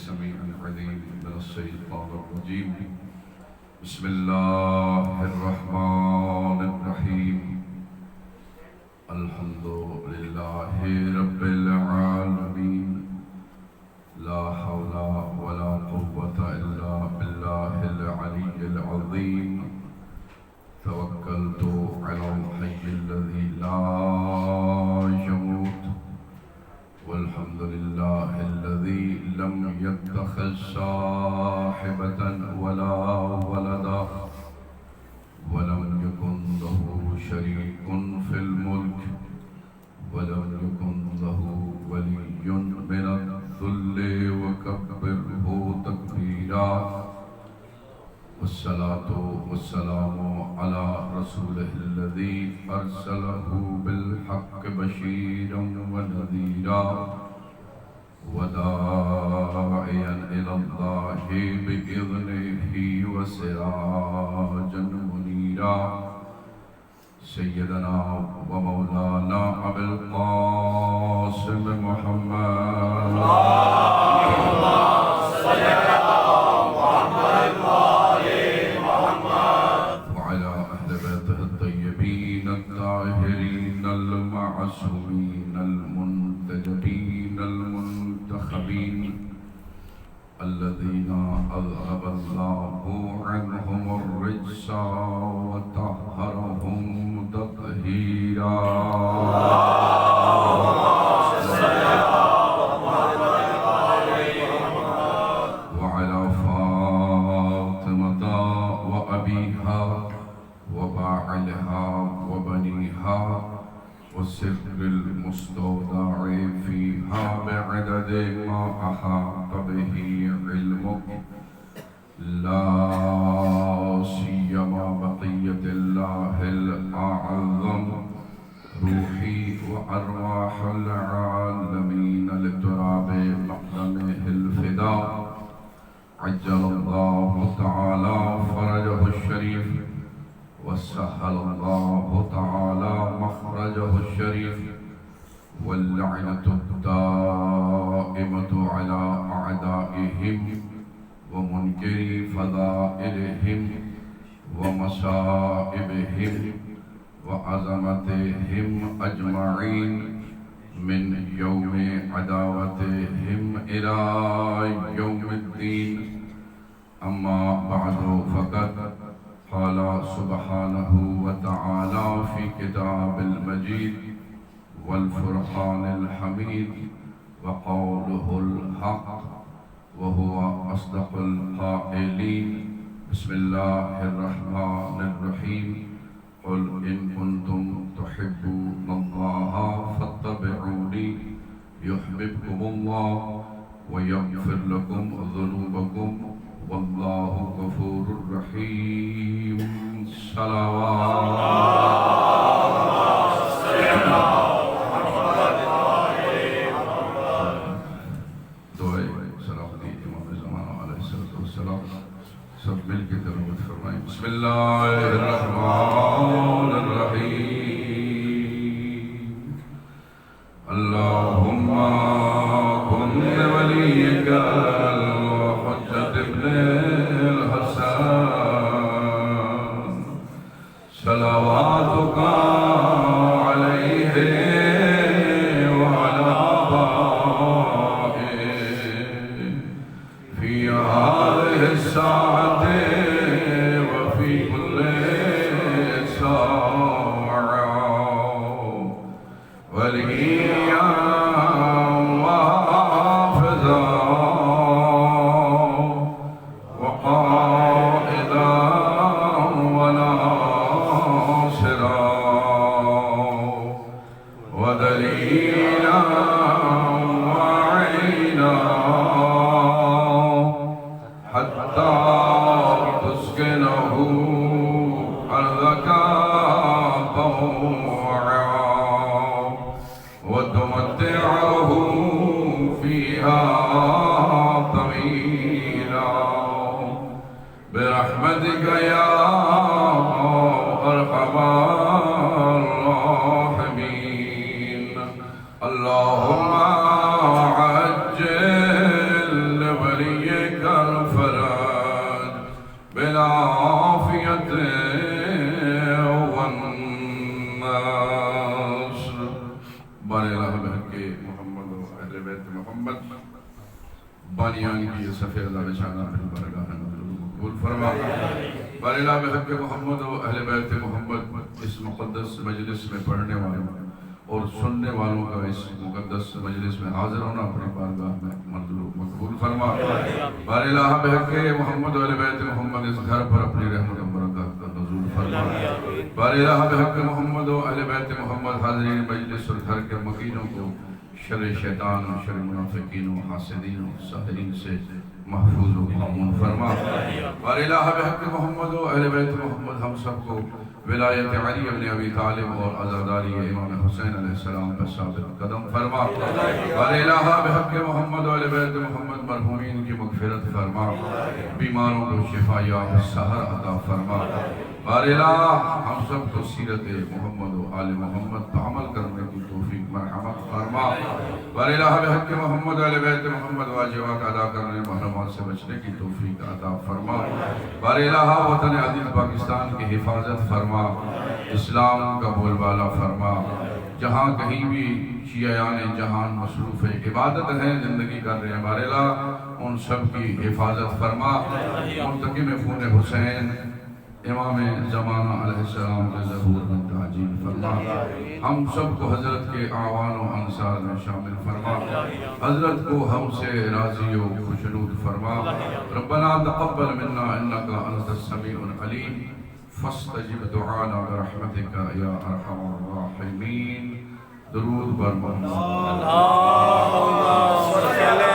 السميع العليم من الشيطان الرجيم بسم الله الرحمن الرحيم الحمد لله رب العالمين لا حول ولا قوة إلا بالله العلي العظيم توكلت على الحي الذي لا يموت والحمد لله الذي لم يتخذ صاحبة ولا ولدا ولم يكن له شريك في الملك ولم يكن له ولي من الذل وكبره تكبيرا والصلاة والسلام على رسوله الذي أرسله بالحق بشيرا ونذيرا وداعيا إلى الله بإذنه وسراجا منيرا سيدنا ومولانا أبي القاسم محمد وعلى أهل بيته الطيبين الطاهرين المعصومين المنتجبين المنتخبين الذين أذهب الله عنهم الرجس وطهرهم تطهيرا وعلى فاطمة وأبيها وباعلها وبنيها والسر المستودع فيها بعدد ما أحاط به علمك لا سيما بقية الله الأعظم روحي وأرواح العالمين لتراب مقدمه الفداء عجل الله تعالى فرجه الشريف وسهل الله تعالى مخرجه الشريف واللعنة الدائمة على أعدائهم ومنكري فضائلهم ومصائبهم وعظمتهم أجمعين من يوم عداوتهم إلى يوم الدين أما بعد فقد قال سبحانه وتعالى في كتاب المجيد والفرقان الحميد وقوله الحق وهو أصدق القائلين بسم الله الرحمن الرحيم قل إن كنتم تحبون الله فاتبعوني يحببكم الله ويغفر لكم ذنوبكم والله غفور رحيم سب مل کے تلاوت فرمائیں بسم اللہ الرحمن الرحیم اللہم کن ولیک الحجۃ ابن الحسن صلواتک علیہ وعلی آبائہ فی هذه الساعة وفي كل ساعة وليا وحافظا وقائدا وناصرا ودليلا وعينا حتى تسكنه أرضك طوعا وتمتعه فيها طويلا برحمتك يا أرحم الراحمين اللهم عجل بانیان کی یہ سفید بچانا پھر برگاہ مقبول فرما۔ بار الہ بحق محمد و اہل بیت محمد اس مقدس مجلس میں پڑھنے والوں اور سننے والوں کا اس مقدس مجلس میں حاضر ہونا اپنی بارگاہ میں منظور مقبول فرما۔ بار الہ بحق محمد و اہل بیت محمد اس گھر پر اپنی رحمت و برکات کا نزول فرما۔ بار الہ بحق محمد و اہل بیت محمد حاضرین مجلس اور گھر کے مکینوں کو شر شیطان و شر منافقین و حاسدین و ساحرین سے محفوظ و معمون فرما۔ بار الہ بحق محمد و اہل بیت محمد ہم سب کو ولایت علی بن ابی طالب اور عزاداری امام حسین علیہ السلام پر ثابت قدم فرما۔ بار الہ بحق محمد و اہل بیت محمد مرحومین کی مغفرت فرما، بیماروں کو شفا یاب سحر عطا فرما۔ بار الہ ہم سب کو سیرت محمد و آل محمد پر عمل کرنے کی توفیق مرحمت فرما۔ بار الہ بحق محمد و آل بیت محمد واجبات ادا کرنے محرمات سے بچنے کی توفیق عطا فرما۔ بار الہ وطن عزیز پاکستان کی حفاظت فرما، اسلام کا بول بالا فرما۔ جہاں کہیں بھی شیعیان جہان مصروف عبادت ہیں، زندگی کر رہے ہیں، بار الہ ان سب کی حفاظت فرما۔ منتقم خون حسین امام زمانہ علیہ السلام کے ظہور میں تعجیل فرما۔ ہم سب کو حضرت کے اعوان و انصار میں شامل فرما، حضرت کو ہم سے راضی و خوشنود فرما۔ ربنا تقبل منا انکا انت السمیع العلیم فاستجب دعانا برحمتک یا ارحم الراحمین۔ درود بر محمد۔ اللہم صلی علی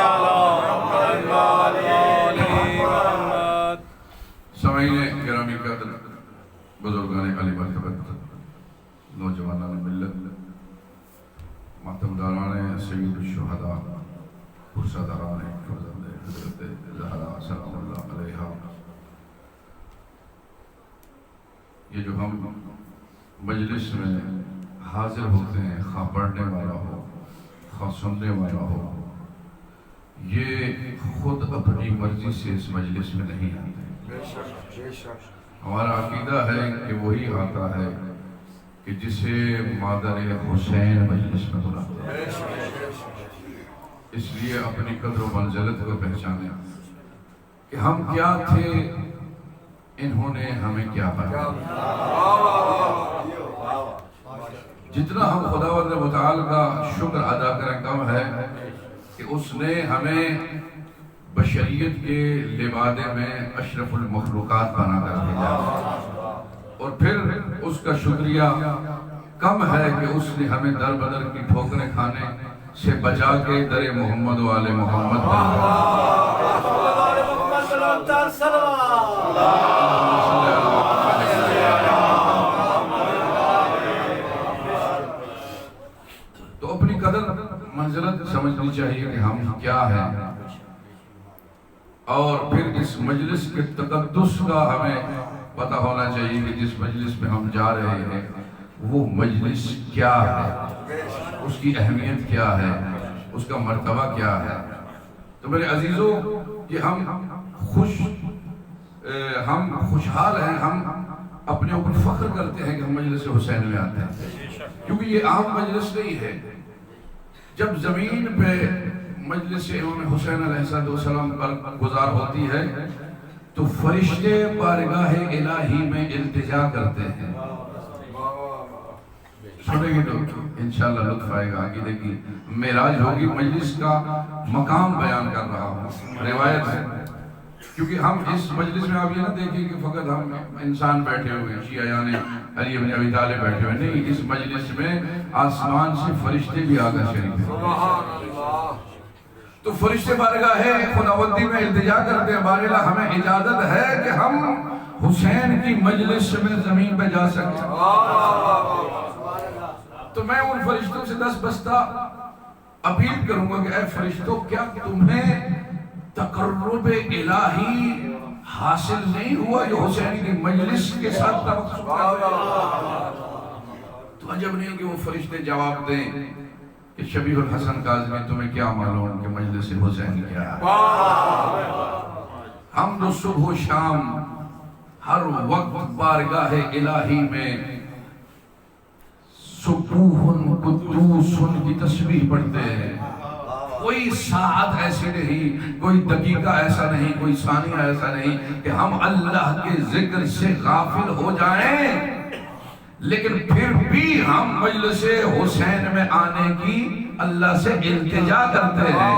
محمد۔ سامعین گرامی قدر، بزرگان علی مرتبت، نوجوانان ملت، ماتمداران سید الشہداء، پرساداران فرزند حضرت زہرا سلام اللہ علیہا، یہ جو ہم مجلس میں حاضر ہوتے ہیں، خواہ پڑھنے والا ہو خواہ سننے والا ہو، یہ خود اپنی مرضی سے اس مجلس میں نہیں آتے۔ ہمارا عقیدہ ہے کہ وہی آتا ہے کہ جسے مادر حسین مجلس میں بلاتے ہیں۔ اس لیے اپنی قدر و منزلت کو پہچانے کہ ہم کیا تھے، انہوں نے ہمیں کیا بنایا۔ جتنا ہم خداوند متعال کا شکر ادا کریں کم ہے کہ اس نے ہمیں بشریت کے لبادے میں اشرف المخلوقات بنا کر بھیجا، اور پھر اس کا شکریہ کم ہے کہ اس نے ہمیں در بدر کی ٹھوکریں کھانے سے بچا کے در محمد و آل محمد تو اپنی قدر منزلت سمجھنی چاہیے کہ ہم کیا ہیں، اور پھر اس مجلس کے تقدس کا ہمیں پتہ ہونا چاہیے کہ جس مجلس میں ہم جا رہے ہیں وہ مجلس کیا ہے، اس کی اہمیت کیا ہے، اس کا مرتبہ کیا ہے۔ تو میرے عزیزوں، کہ ہم خوشحال ہیں، ہم اپنے اوپر فخر کرتے ہیں کہ ہم مجلس حسین میں آتے ہیں، کیونکہ یہ عام مجلس نہیں ہے۔ جب زمین پہ مجلس امام حسین علیہ السلام پر گزار ہوتی ہے تو فرشتے بارگاہ الہی میں التجا کرتے ہیں۔ سنیں گے تو انشاءاللہ لطف آئے گا، عقیدے کی معراج ہوگی۔ مجلس کا مقام بیان کر رہا ہوں، روایت ہے، کیونکہ ہم اس مجلس میں آپ یہ نہ دیکھیں کہ فقط ہم انسان بیٹھے ہوئے، شیعیان علی بن ابی طالب بیٹھے ہوئے، نہیں، اس مجلس میں آسمان سے فرشتے بھی آگاہ شریف ہیں۔ تو فرشتے بارگاہ خداوندی میں التجا کرتے ہیں، بار الہ ہمیں اجازت ہے کہ ہم حسین کی مجلس میں زمین پہ جا سکیں۔ تو میں ان فرشتوں سے دست بستہ اپیل کروں گا کہ اے فرشتوں، کیا تمہیں تقرب الہی حاصل نہیں ہوا جو حسین کی مجلس کے ساتھ توقف ہے؟ تو عجب نہیں کہ وہ فرشتے جواب دیں کہ شبیہ الحسن کاظمی تمہیں کیا معلوم کہ مجلس حسین کیا ہے۔ ہم تو صبح و شام ہر وقت بارگاہ الہی میں سبوح قدوس کی تسبیح پڑھتے ہیں، کوئی ساعت ایسی نہیں، کوئی دقیقہ ایسا نہیں، کوئی ثانیہ ایسا نہیں کہ ہم اللہ کے ذکر سے غافل ہو جائیں، لیکن پھر بھی ہم مجلس حسین میں آنے کی اللہ سے التجا کرتے ہیں۔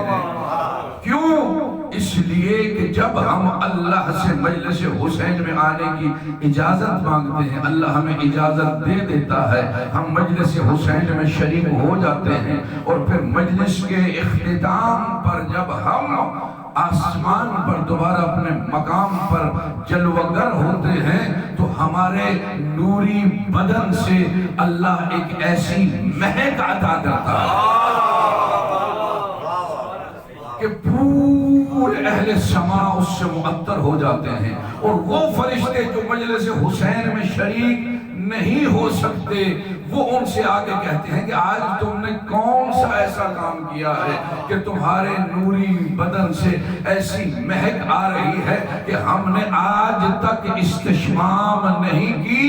کیوں؟ اس لیے کہ جب ہم اللہ سے مجلس حسین میں آنے کی اجازت مانگتے ہیں، اللہ ہمیں اجازت دے دیتا ہے، ہم مجلس حسین میں شریک ہو جاتے ہیں، اور پھر مجلس کے اختتام پر جب ہم آسمان پر دوبارہ اپنے مقام پر جلوگر ہوتے ہیں تو ہمارے نوری بدن سے اللہ ایک ایسی مہک عطا کرتا ہے کہ پورے اہل سماع اس سے معطر ہو جاتے ہیں، اور وہ فرشتے جو مجلس حسین میں شریک نہیں ہو سکتے وہ ان سے آگے کہتے ہیں کہ آج تم نے کون سا ایسا کام کیا ہے کہ تمہارے نوری بدن سے ایسی مہک آ رہی ہے کہ ہم نے آج تک استشمام نہیں کی،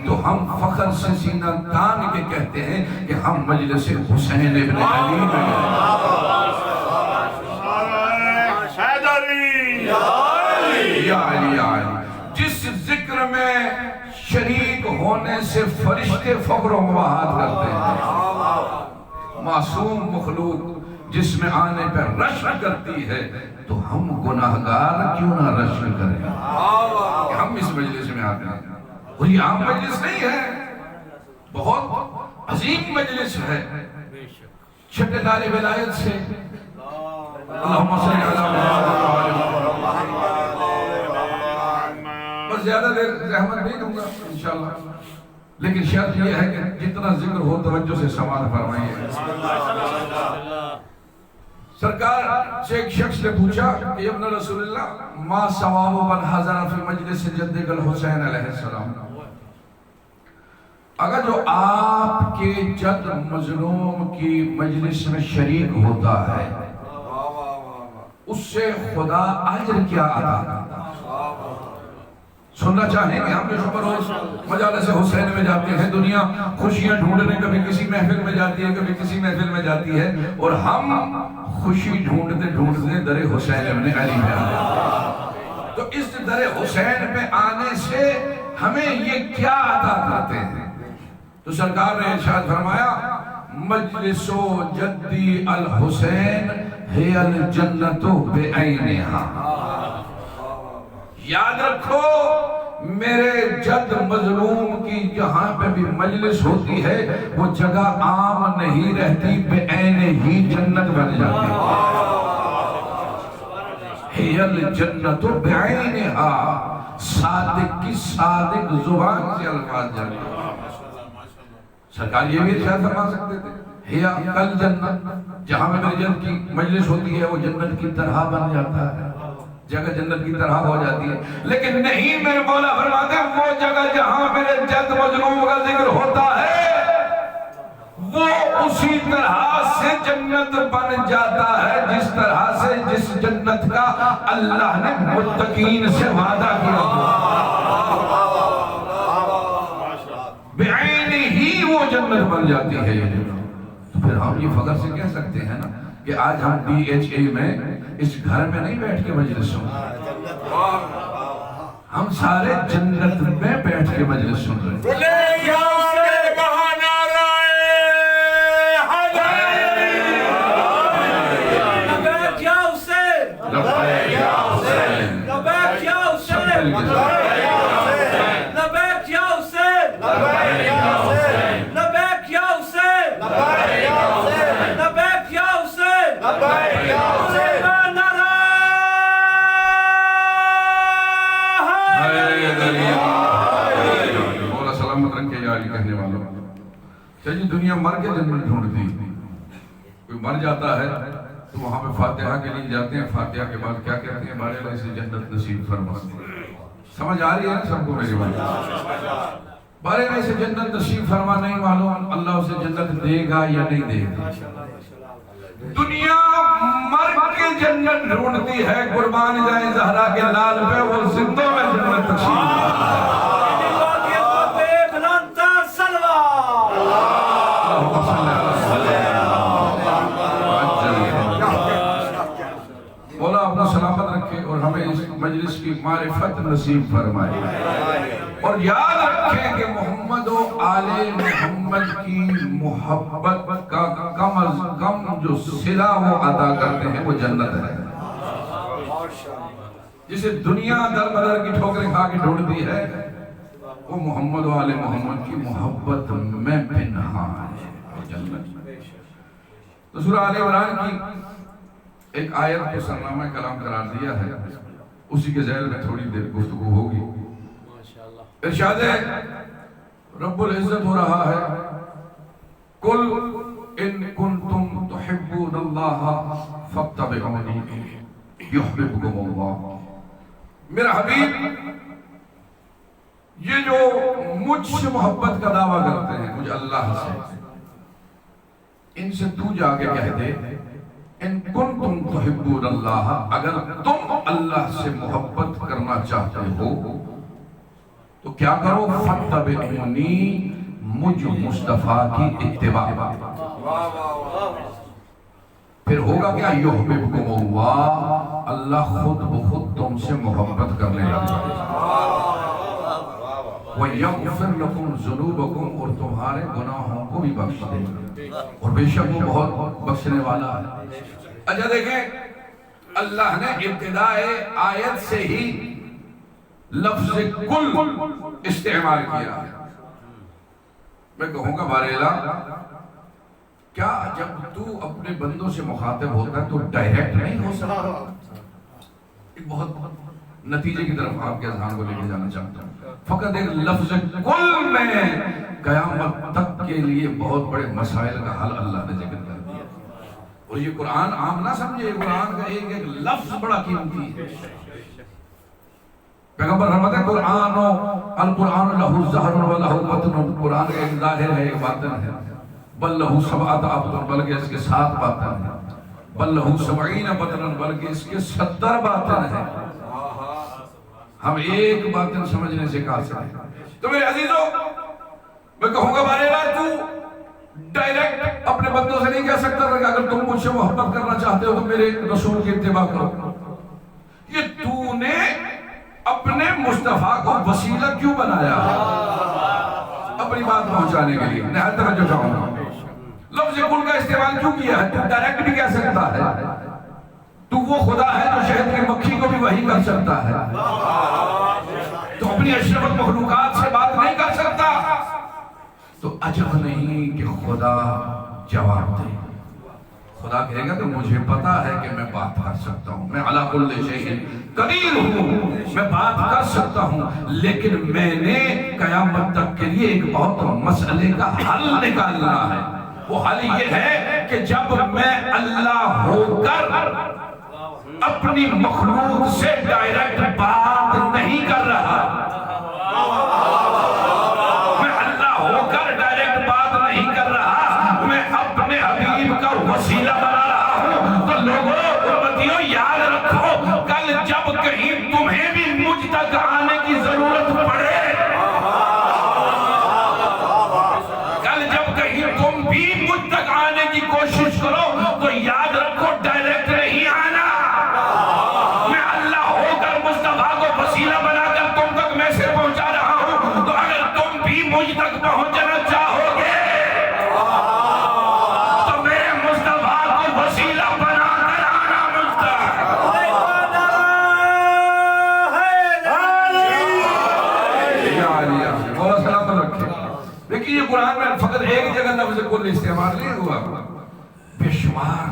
تو ہم فخر سے سینہ تان کے کہتے ہیں کہ ہم مجلس حسین ابن علی میں یا علی جس ذکر میں شریک ہونے سے فرشتے فخر و مباحات کرتے ہیں، معصوم مخلوق جس میں آنے پر رشک کرتی ہے، تو ہم گناہگار کیوں نہ رشک کریں کہ ہم اس مجلس میں آتے ہیں۔ اور یہ عام مجلس نہیں ہے، بہت عظیم مجلس ہے، چھٹے دار ولایت سے اللہم صلی علی بس زیادہ دیر زحمت نہیں دوں گا انشاءاللہ، لیکن شرط یہ ہے کہ جتنا ذکر ہو توجہ سے سماعت فرمائیے۔ سرکار سے ایک شخص نے پوچھا کہ ابن رسول اللہ ما ثواب من حضر فی مجلس جدک الحسین علیہ السلام، اگر جو آپ کے جد مظلوم کی مجلس میں شریک ہوتا ہے اس سے خدا اجر کیا عطا کرتا ہے؟ سننا چاہیں گے ہم جو شکر روز مجالس حسین میں جاتے ہیں، دنیا خوشیاں ڈھونڈنے کبھی کسی محفل میں جاتی ہے، کبھی کسی محفل میں جاتی ہے، اور ہم خوشی ڈھونڈتے ڈھونڈتے در حسین ابن علی میں آتے ہیں۔ تو اس در حسین میں آنے سے ہمیں یہ کیا عطا کرتے ہیں؟ تو سرکار نے ارشاد فرمایا مجلس جدی الحسین ہے الجنت بعینہا، یاد رکھو میرے جد مظلوم کی جہاں پہ بھی مجلس ہوتی ہے وہ جگہ عام نہیں رہتی، بعین ہی جنت بن جاتی ہے الجنت بعینہا، صادق کی صادق زبان سے الفاظ جاتے ہیں۔ سرکار یہ بھی ارشاد فرما سکتے تھے ہیا کل جنت، جہاں میں میری جنت کی مجلس ہوتی ہے وہ جنت کی طرح بن جاتا ہے، جگہ جنت کی طرح ہو جاتی ہے، لیکن نہیں میرے مولا فرماتے ہیں وہ جگہ جہاں میرے جد مظلوم کا ذکر ہوتا ہے وہ اسی طرح سے جنت بن جاتا ہے جس طرح سے جس جنت کا اللہ نے متقین سے وعدہ کیا بعین ہی وہ جنت بن جاتی ہے یہ جنت۔ تو پھر ہم یہ فخر سے کہہ سکتے ہیں نا کہ آج ہم DHA میں اس گھر میں نہیں بیٹھ کے مجلس سن رہے، ہم سارے جنت میں بیٹھ کے مجلس سن رہے ہیں۔ چلیے دنیا مر کے جنت ڈھونڈتی، کوئی مر جاتا ہے تو وہاں پہ فاتحہ کے لیے جاتے ہیں، فاتحہ کے بعد کیا کہتے ہیں بارے اللہ سے جنت نصیب فرما۔ سمجھ آ رہی ہے نا سب کو میری بات؟ بارے اللہ سے جنت نصیب فرما نہیں معلوم اللہ اسے جنت دے گا یا نہیں دے گا۔ دنیا مر کے جنت ڈھونڈتی ہے، قربان جائیں زہرا کے لال پہ، وہ زندوں میں جنت نصیب معرفت نصیب فرمائے۔ اور یاد رکھیں کہ محمد و آل محمد کی محبت کا کم از کم جو صلہ وہ عطا کرتے ہیں وہ جنت ہے۔ جسے دنیا در بدر کی ٹھوکریں کھا کے ڈھونڈتی ہے وہ محمد و آل محمد کی محبت میں پنہاں ہے جنت۔ تو سورہ آل عمران کی ایک آیت کو سرنامہ کلام قرار دیا ہے، اسی کے ذیل میں تھوڑی دیر گفتگو ہوگی۔ ارشاد ہے رب العزت ہو رہا ہے قل ان کنتم تحبون اللہ فاتبعونی یحببکم اللہ۔ میرا حبیب یہ جو مجھ سے محبت کا دعویٰ کرتے ہیں مجھ اللہ سے، ان سے تو جا کے کہہ دے ان کنتم تحبون اللہ، اگر تم اللہ سے محبت کرنا چاہتے ہو تو کیا کرو فاتبعونی، مجھ مصطفیٰ کی اتباع۔ پھر ہوگا کیا یحببکم اللہ، اللہ خود بخود تم سے محبت کرنے لگے وَيَغْفِرْ لَكُمْ ذُنُوبَكُمْ، اور تمہارے گناہوں کو بھی بخش دے، اور بے شک وہ بہت بخشنے والا ہے۔ اچھا دیکھیں اللہ نے ابتدائے آیت سے ہی لفظ کل استعمال کیا۔ میں کہوں گا بارے کیا جب تو اپنے بندوں سے مخاطب ہوتا ہے تو ڈائریکٹ نہیں ہو سکتا؟ ایک بہت نتیجے کی طرف آپ کے اذہان کو لے کے جانا چاہتا ہوں۔ فقط ایک لفظ کل میں قیامت تک کے لیے بہت بڑے مسائل کا حل اللہ نے ذکر کر دیا، اور یہ قرآن عام نہ سمجھے، قرآن کا ایک ایک لفظ بڑا قیمتی ہے۔ پیغمبر فرماتے ہیں القرآن لہ ظاہر و لہ باطن، قرآن کا ایک ظاہر ہے ایک باطن ہے، بل لہ سبعۃ ابطن، بلکہ اس کے 7 باطن ہیں، بل لہ 70 بطن، بلکہ اس کے 70 باطن ہیں۔ ہم ایک باطن سمجھنے سے قاصر ہیں۔ تو میرے عزیزوں میں کہوں گا بارے تو ڈائریکٹ اپنے بندوں سے نہیں کہہ سکتا کہ اگر تم مجھ سے محبت کرنا چاہتے ہو تو میرے رسول کی اتباع کرو۔ یہ تو نے اپنے مصطفیٰ کو وسیلہ کیوں بنایا؟ اپنی بات پہنچانے کے لیے۔ نہایت توجہ چاہوں گا، لفظ کل کا استعمال کیوں کیا ہے؟ تو ڈائریکٹ بھی کہہ سکتا ہے تو وہ خدا ہے جو شہد کی مکھی کو بھی وحی کر سکتا ہے، تو اپنی اشرف المخلوقات سے بات نہیں کر سکتا، تو عجب نہیں کہ خدا جواب دے۔ خدا کہے گا کہ مجھے پتا ہے کہ میں بات کر سکتا ہوں، میں علی کل شیء قدیر ہوں، میں بات کر سکتا ہوں، لیکن میں نے قیامت تک کے لیے ایک بہت مسئلے کا حل نکالنا ہے۔ وہ حل یہ ہے کہ جب میں اللہ ہو کر اپنی مخلوق سے ڈائریکٹ بات نہیں کر رہا، میں اللہ ہو کر ڈائریکٹ بات نہیں کر رہا، میں اپنے حبیب کا وسیلہ بنا رہا ہوں، تو لوگوں امتیوں یاد رکھو کل جب کہیں تمہیں بھی مجھ تک آنے کی ضرورت پڑے، کل جب کہیں تم بھی مجھ تک آنے کی کوشش کرو تو یاد رکھو ڈائریکٹ نہیں آنا، میں اللہ ہو کر مصطفیٰ کو وسیلہ بنا کر تم تک میسج پہنچا رہا ہوں، تو اگر تم بھی مجھ تک پہنچنا چاہو گے تو میرے مصطفیٰ کو وسیلہ بنا کر آنا مجھ تک۔ بہت سلامت رکھے۔ لیکن یہ قرآن میں فقط ایک جگہ لفظ کل استعمال نہیں ہوا، بے شمار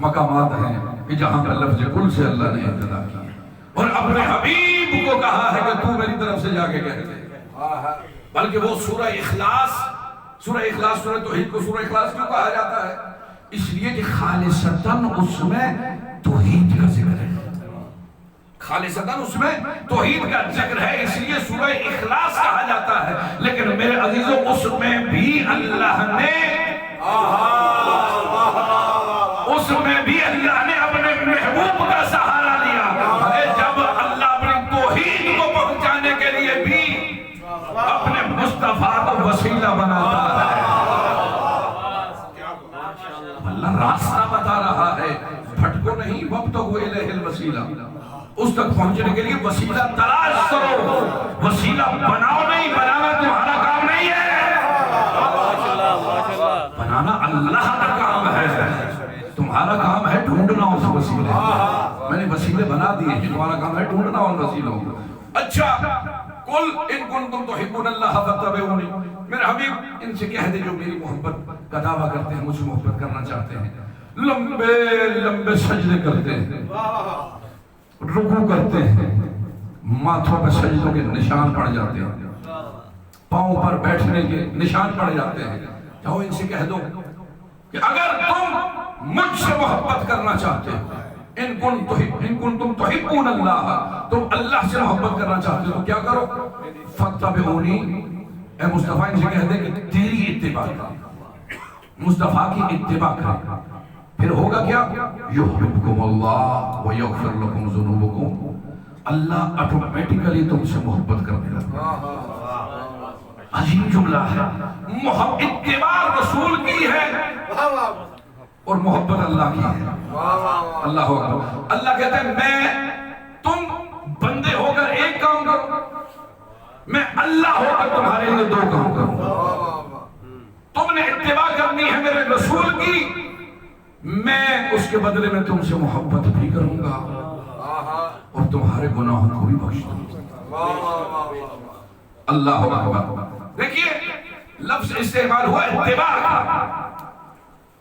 مقامات ہیں کہ جہاں پر لفظ کل سے اللہ نے ابتدا کی اور اپنے حبیب کو کہا ہے کہ تو میری طرف سے جا کے کہہ دے۔ بلکہ وہ سورہ اخلاص سورہ توحید کو سورہ اخلاص کیوں کہا جاتا ہے؟ اس لیے کہ خالصتاً اس میں توحید کا ذکر ہے، خالصتاً اس میں توحید کا ذکر ہے، اس لیے سورہ اخلاص کہا جاتا ہے۔ لیکن میرے عزیزوں اس میں بھی اللہ نے اپنے محبوب کا سہارا لیا۔ جب اللہ اپنی توحید کو پہنچانے کے لیے بھی اپنے مصطفیٰ کو وسیلہ بناتا ہے، اللہ راستہ بتا رہا ہے، بھٹکو نہیں، وابتغوا الیہ الوسیلہ، اس تک پہنچنے کے لیے وسیلہ تلاش کرو، وسیلہ بناؤ نہیں، بنانا تمہارا کام نہیں ہے، بنانا اللہ کا کام ہے، تمہارا کام ہے ڈھونڈنا اس وسیلے، میں نے وسیلے بنا دیے، تمہارا کام ہے ڈھونڈنا ان وسیلوں کو۔ اچھا قل ان کنتم تحبون اللہ فاتبعونی، میرے حبیب ان سے کہہ دے جو میری محبت کا دعویٰ کرتے ہیں، مجھ سے محبت کرنا چاہتے ہیں، لمبے لمبے سجدے کرتے ہیں، رکوع کرتے ہیں، ماتھوں پہ سجدوں کے نشان پڑ جاتے ہیں، پاؤں پر بیٹھنے کے نشان پڑ جاتے ہیں، جاؤ ان سے کہہ دو کہ اگر تم مجھ سے محبت کرنا چاہتے ہو، ان کنتم تحبون اللہ، تم اللہ سے محبت کرنا چاہتے ہو تو کیا کرو، فاتبعونی، اے مصطفیٰ ان سے کہہ دے کہ تیری اتباع کریں، مصطفیٰ کی اتباع کریں، پھر ہوگا کیا، یحببکم اللہ ویغفر لکم ذنوبکم، اللہ آٹومیٹکلی تم سے محبت کرنے لگا۔ عجیب جملہ ہے، اتباع رسول کی ہے اور محبت اللہ کی ہے، اللہ اکبر۔ اللہ کہتے ہیں میں تم بندے ہو کر ایک کام کرو، میں اللہ ہو کر تمہارے لیے دو کام کروں، تم نے اتباع کرنی ہے میرے رسول کی، میں اس کے بدلے میں تم سے محبت بھی کروں گا اور تمہارے گناہوں کو بھی بخش دوں گا۔ اللہ اکبر۔ دیکھیے لفظ استعمال ہوا اتباع کا،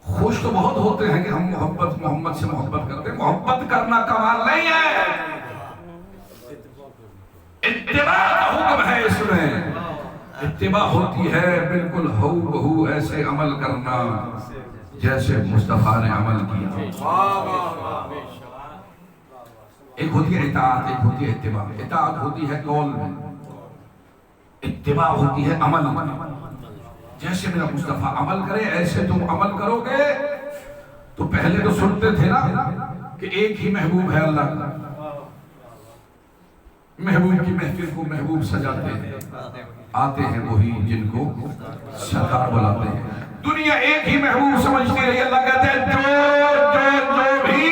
خوش تو بہت ہوتے ہیں کہ ہم محمد سے محبت کرتے ہیں، محبت کرنا کمال نہیں ہے، اتباع کا حکم ہے اس میں، اتباع ہوتی ہے بالکل ہو بہو ایسے عمل کرنا جیسے مصطفیٰ نے عمل کیا۔ ایک ہوتی ہے اطاعت، ایک ہوتی ہے اتباع۔ اطاعت ہوتی ہے قول میں، اتباع ہوتی ہے عمل میں، جیسے میرا مصطفیٰ عمل کرے ایسے تم عمل کرو گے۔ تو پہلے تو سنتے تھے نا کہ ایک ہی محبوب ہے اللہ کا، محبوب کی محفل کو محبوب سجاتے ہیں، آتے ہیں وہی جن کو سرکار بلاتے ہیں۔ دنیا ایک ہی محبوب سمجھتی رہی، اللہ کہتے ہیں جو بھی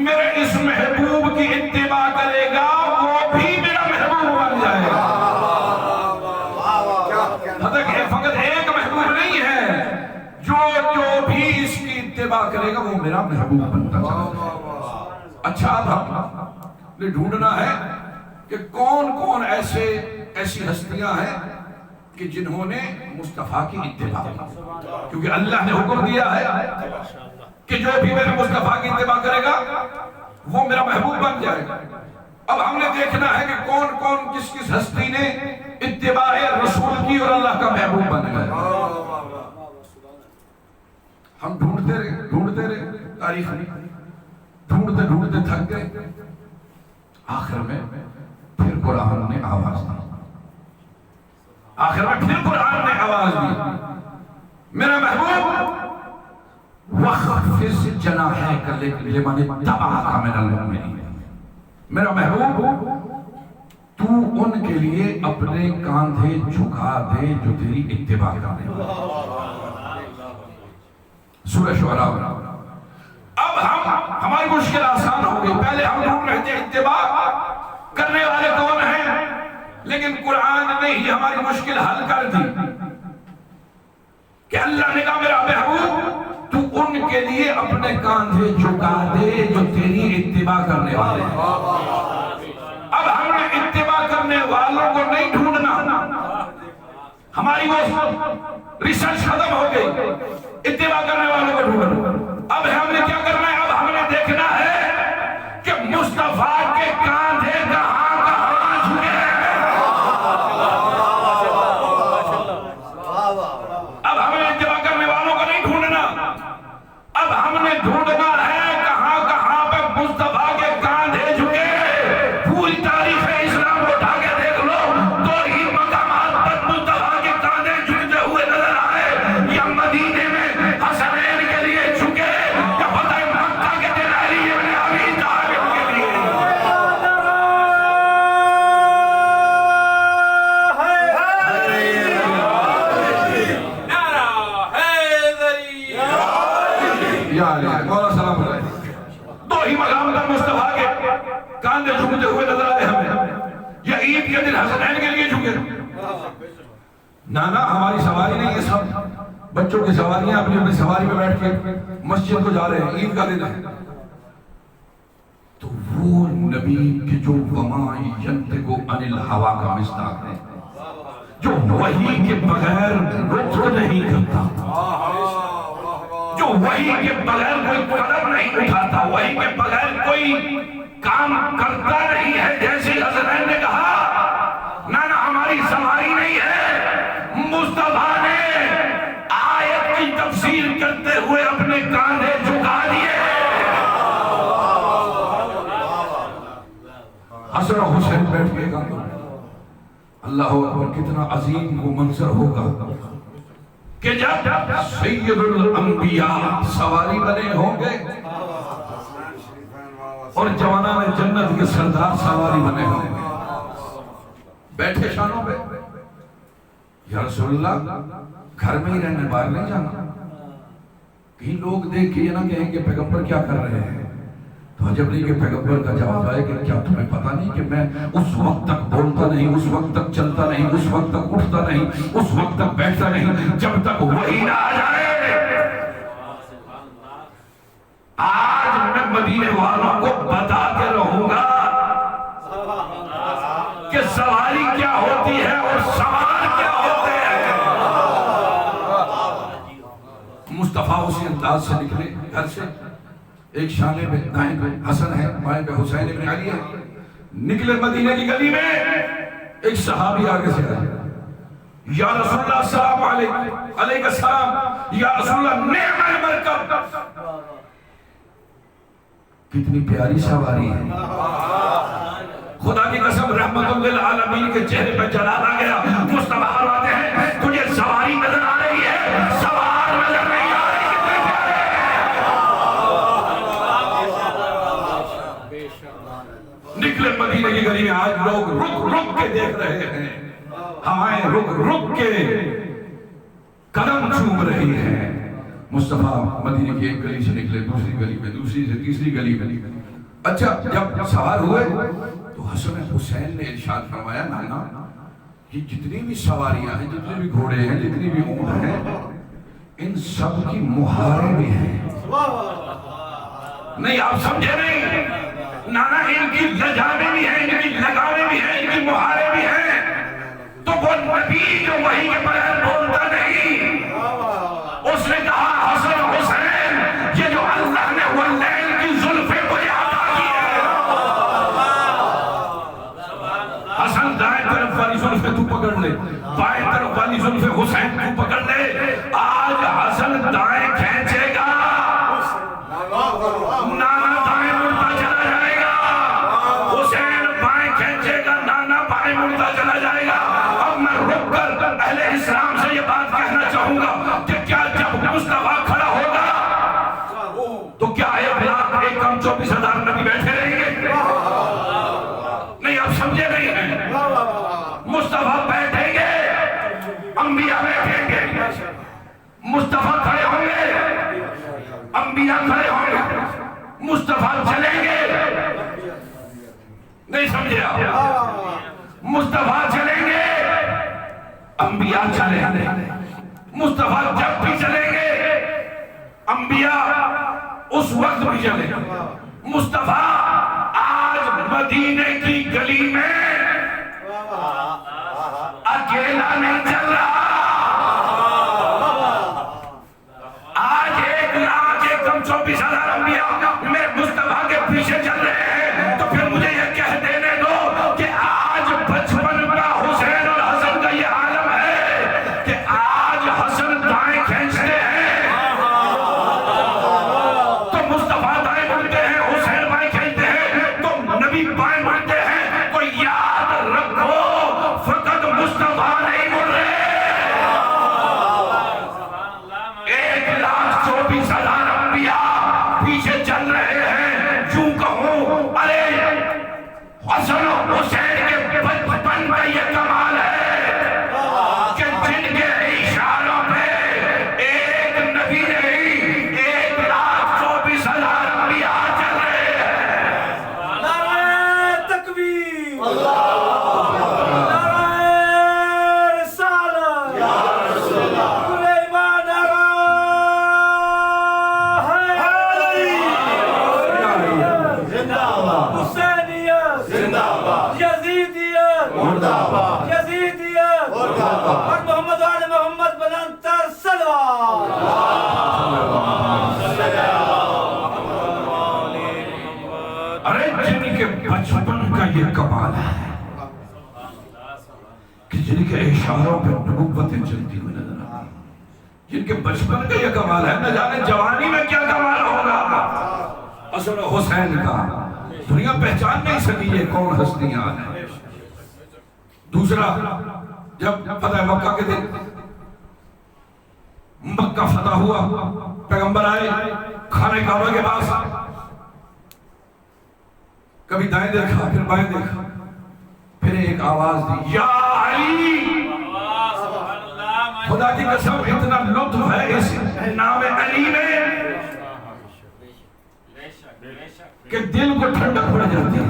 میرے اس محبوب کی اتباع کرے گا وہ بھی میرا محبوب بن جائے گا۔ فقط ایک محبوب نہیں ہے، جو بھی اس کی اتباع کرے گا وہ میرا محبوب بنتا چلا۔ اچھا اب ہم نے ڈھونڈنا ہے کہ کون کون ایسی ہستیاں ہیں کہ جنہوں نے مصطفیٰ کی اتباع کی، کیونکہ اللہ نے حکم دیا ہے کہ جو بھی میرے مصطفیٰ کی اتباع کرے گا وہ میرا محبوب بن جائے گا۔ اب ہم نے دیکھنا ہے کہ کون کون کس کس ہستی نے اتباع رسول کی اور اللہ کا محبوب بن گئے۔ ہم ڈھونڈتے رہے تاریخ میں، ڈھونڈتے تھک گئے، آخر میں پھر قرآن نے آواز دی، آخر میں پھر قرآن نے آواز دی، میرا محبوب وَخْفِضْ جَنَاحَكَ لِمَنِ اتَّبَعَكَ مِنَ الْمُؤْمِنِينَ، میرا محبوب تو ان کے لیے اپنے کاندھے جھکا دے جو تیری اتباع کرنے والے۔ سورہ شعراء۔ اب ہماری مشکل آسان ہو گئی، پہلے ہم ڈھونڈ رہے تھے اتباع کرنے والے کون ہیں، لیکن قرآن نے ہی ہماری مشکل حل کر دی کہ اللہ نے کہا میرا محبوب تو ان کے لیے اپنے کاندھے جھکا دے جو تیری اتباع کرنے والے ہیں۔ اب ہم نے اتباع کرنے والوں کو نہیں ڈھونڈنا، ہماری وہ ریسرچ ختم ہو گئی، اتباع کرنے والوں کو ڈھونڈنا۔ اب ہم نے کیا کرنا ہے، اب ہم نے دیکھنا ہے کہ مصطفیٰ کے کاندھے کہاں کہاں جھکے ہیں۔ اب ہم نے اتباع کرنے والوں کو نہیں ڈھونڈنا، اب ہم نے ڈھونڈنا ہے کہاں کہاں پہ مصطفیٰ کے کاندھے جھکے۔ پوری تاریخ اسلام کو اٹھا کے دیکھ لو، تو ہی مقامات پر مصطفیٰ کے کاندھے جھکتے ہوئے نظر آئے، جھکتے ہوئے نظر آئے ہمیں، یا عید کے دن حسنین کے لیے جھکے؟ نانا ہماری سواری نہیں ہے، سب بچوں کی سواریاں اپنی اپنی سواری میں بیٹھ کے مسجد کو جا رہے ہیں، عید کا دن ہے۔ تو وہ نبی کے جو وما ینطق عن الہوا کا مصداق ہے، جو وحی کے بغیر رخ نہیں کرتا، جو وحی کے بغیر کوئی قدم نہیں اٹھاتا، وحی کے بغیر کوئی کام کرتا نہیں ہے، جیسے حسنین نے کہا نانا ہماری سواری نہیں ہے، مصطفیٰ نے آیت کی تفسیر کرتے ہوئے اپنے کاندھے جھکا دیے۔ حسن و حسین بیٹھ کے گا، اللہ اکبر، کتنا عظیم وہ منظر ہوگا کہ جب سید الانبیاء سواری بنے ہوں گے اور جوانان جنت کے سردار سواری بنے ہوں گے، بیٹھے شانوں پہ، یا رسول اللہ گھر میں ہی رہنے، باہر نہیں جانا، کہیں لوگ دیکھ کے یہ نہ کہیں کہ پیغمبر کیا کر رہے ہیں۔ تو عجب نہیں کہ پیغمبر کا جواب آئے کہ کیا تمہیں پتہ نہیں کہ میں اس وقت تک بولتا نہیں، اس وقت تک چلتا نہیں، اس وقت تک اٹھتا نہیں، اس وقت تک بیٹھتا نہیں جب تک وحی نہ آ جائے۔ آج میں مدینے والوں کو بتا کے رہوں گا کہ سواری کیا ہوتی ہے اور سوار کیا ہوتے ہیں۔ مصطفیٰ اسی انداز سے نکلے گھر سے، ایک شانے پہ دائیں پہ حسن ہے، بائیں پہ حسین ابن علی ہے، نکلے مدینہ کی گلی میں، ایک صحابی آگے سے آئے، یا رسول اللہ السلام علیکم، علیکہ السلام، یا رسول اللہ نعم المرکب، کتنی پیاری سواری ہے، خدا کی قسم رحمت للعالمین کے چہرے پہ جلال آ گیا۔ مصطفیٰ فرماتے ہیں تجھے سواری نظر آ رہی ہے، سوار نظر نہیں آ رہی، کتنے پیارے نکلے مدینہ کی گلی میں۔ آج لوگ رک رک کے دیکھ رہے ہیں، ہوائیں رک رک کے قدم چوم رہی ہیں۔ مصطفیٰ مدینہ کی ایک گلی سے نکلے، دوسری گلی میں، دوسری سے تیسری گلی میں۔ اچھا جب سوار ہوئے تو حسن حسین نے ارشاد فرمایا نانا یہ جتنی بھی سواریاں ہیں، جتنے بھی گھوڑے ہیں، جتنی بھی اونٹ ہیں، ان سب کی مہاریں بھی ہیں۔ نہیں آپ سمجھے نہیں نانا، ان کی لجامیں بھی ہیں، ان کی لگامیں بھی ہیں، ان کی مہاریں بھی ہیں۔ تو وہ نبی جو وحی کے بغیر بولتا نہیں، اس نے کہا حسن حسین یہ جو اللہ نے واللیل کی زلفیں مجھے عطا کی ہے، حسن دائیں طرف والی زلفیں تو پکڑ لے، بائیں طرف والی زلفیں حسین تو پکڑ لے۔ آج حسن دائیں کھینچے گا، نانا دائیں مڑتا چلا جائے گا، حسین بائیں کھینچے گا، نانا بائیں مڑتا چلا جائے گا۔ اب میں رک کر اہل اسلام سے یہ بات کہنا چاہوں گا کہ کیا جب مصطفیٰ کھڑا ہوگا تو کیا 1,24,000 نبی بیٹھے رہیں گے؟ نہیں آپ سمجھے نہیں ہیں، مصطفیٰ بیٹھیں گے، انبیاء بیٹھیں گے، مصطفیٰ کھڑے ہوں گے، انبیاء کھڑے ہوں گے، مصطفیٰ چلیں گے، نہیں سمجھے آپ، مصطفیٰ چلیں گے، انبیاء چلیں گے، مصطفیٰ جب بھی چلیں گے، انبیاء اس وقت بھی چلیں گے۔ مصطفیٰ آج مدینے کی گلی میں اکیلا نہیں چل رہا، آج 1,24,000 انبیاء میرے مصطفیٰ کے پیچھے چل رہے ہیں۔ تو پھر مجھے یہ کہہ دینے دو کہ آج بچپن کا حسین اور حسن کا یہ عالم ہے کہ آج حسن دائیں کھینچتے ہیں تو مصطفیٰ دائیں مڑتے ہیں، حسین بائیں کھینچتے ہیں تو نبی بائیں مڑتے ہیں۔ تو یاد رکھو فقط مصطفیٰ نہیں مڑ رہے، 1,24,000 انبیاء بچپن کا یہ کمال ہے کہ جن کے اشاروں پہ نبوتیں چلتی ہوئی نظر آتی ہیں، جن کے بچپن کا یہ کمال ہے، نہ جانے جوانی میں کیا کمال ہوگا۔ حسن و حسین کا دنیا پہچان نہیں سکی یہ کون ہستیاں ہیں۔ دوسرا، جب فتح مکہ کے دن مکہ فتح ہوا، پیغمبر آئے خانہ کعبہ کے پاس، کبھی دائیں دیکھا پھر بائیں دیکھا، پھر ایک آواز دی، یا علی۔ خدا کی قسم اتنا لطف ہے اس نام علی میں کہ دل کو ٹھنڈک پڑ جاتی ہے۔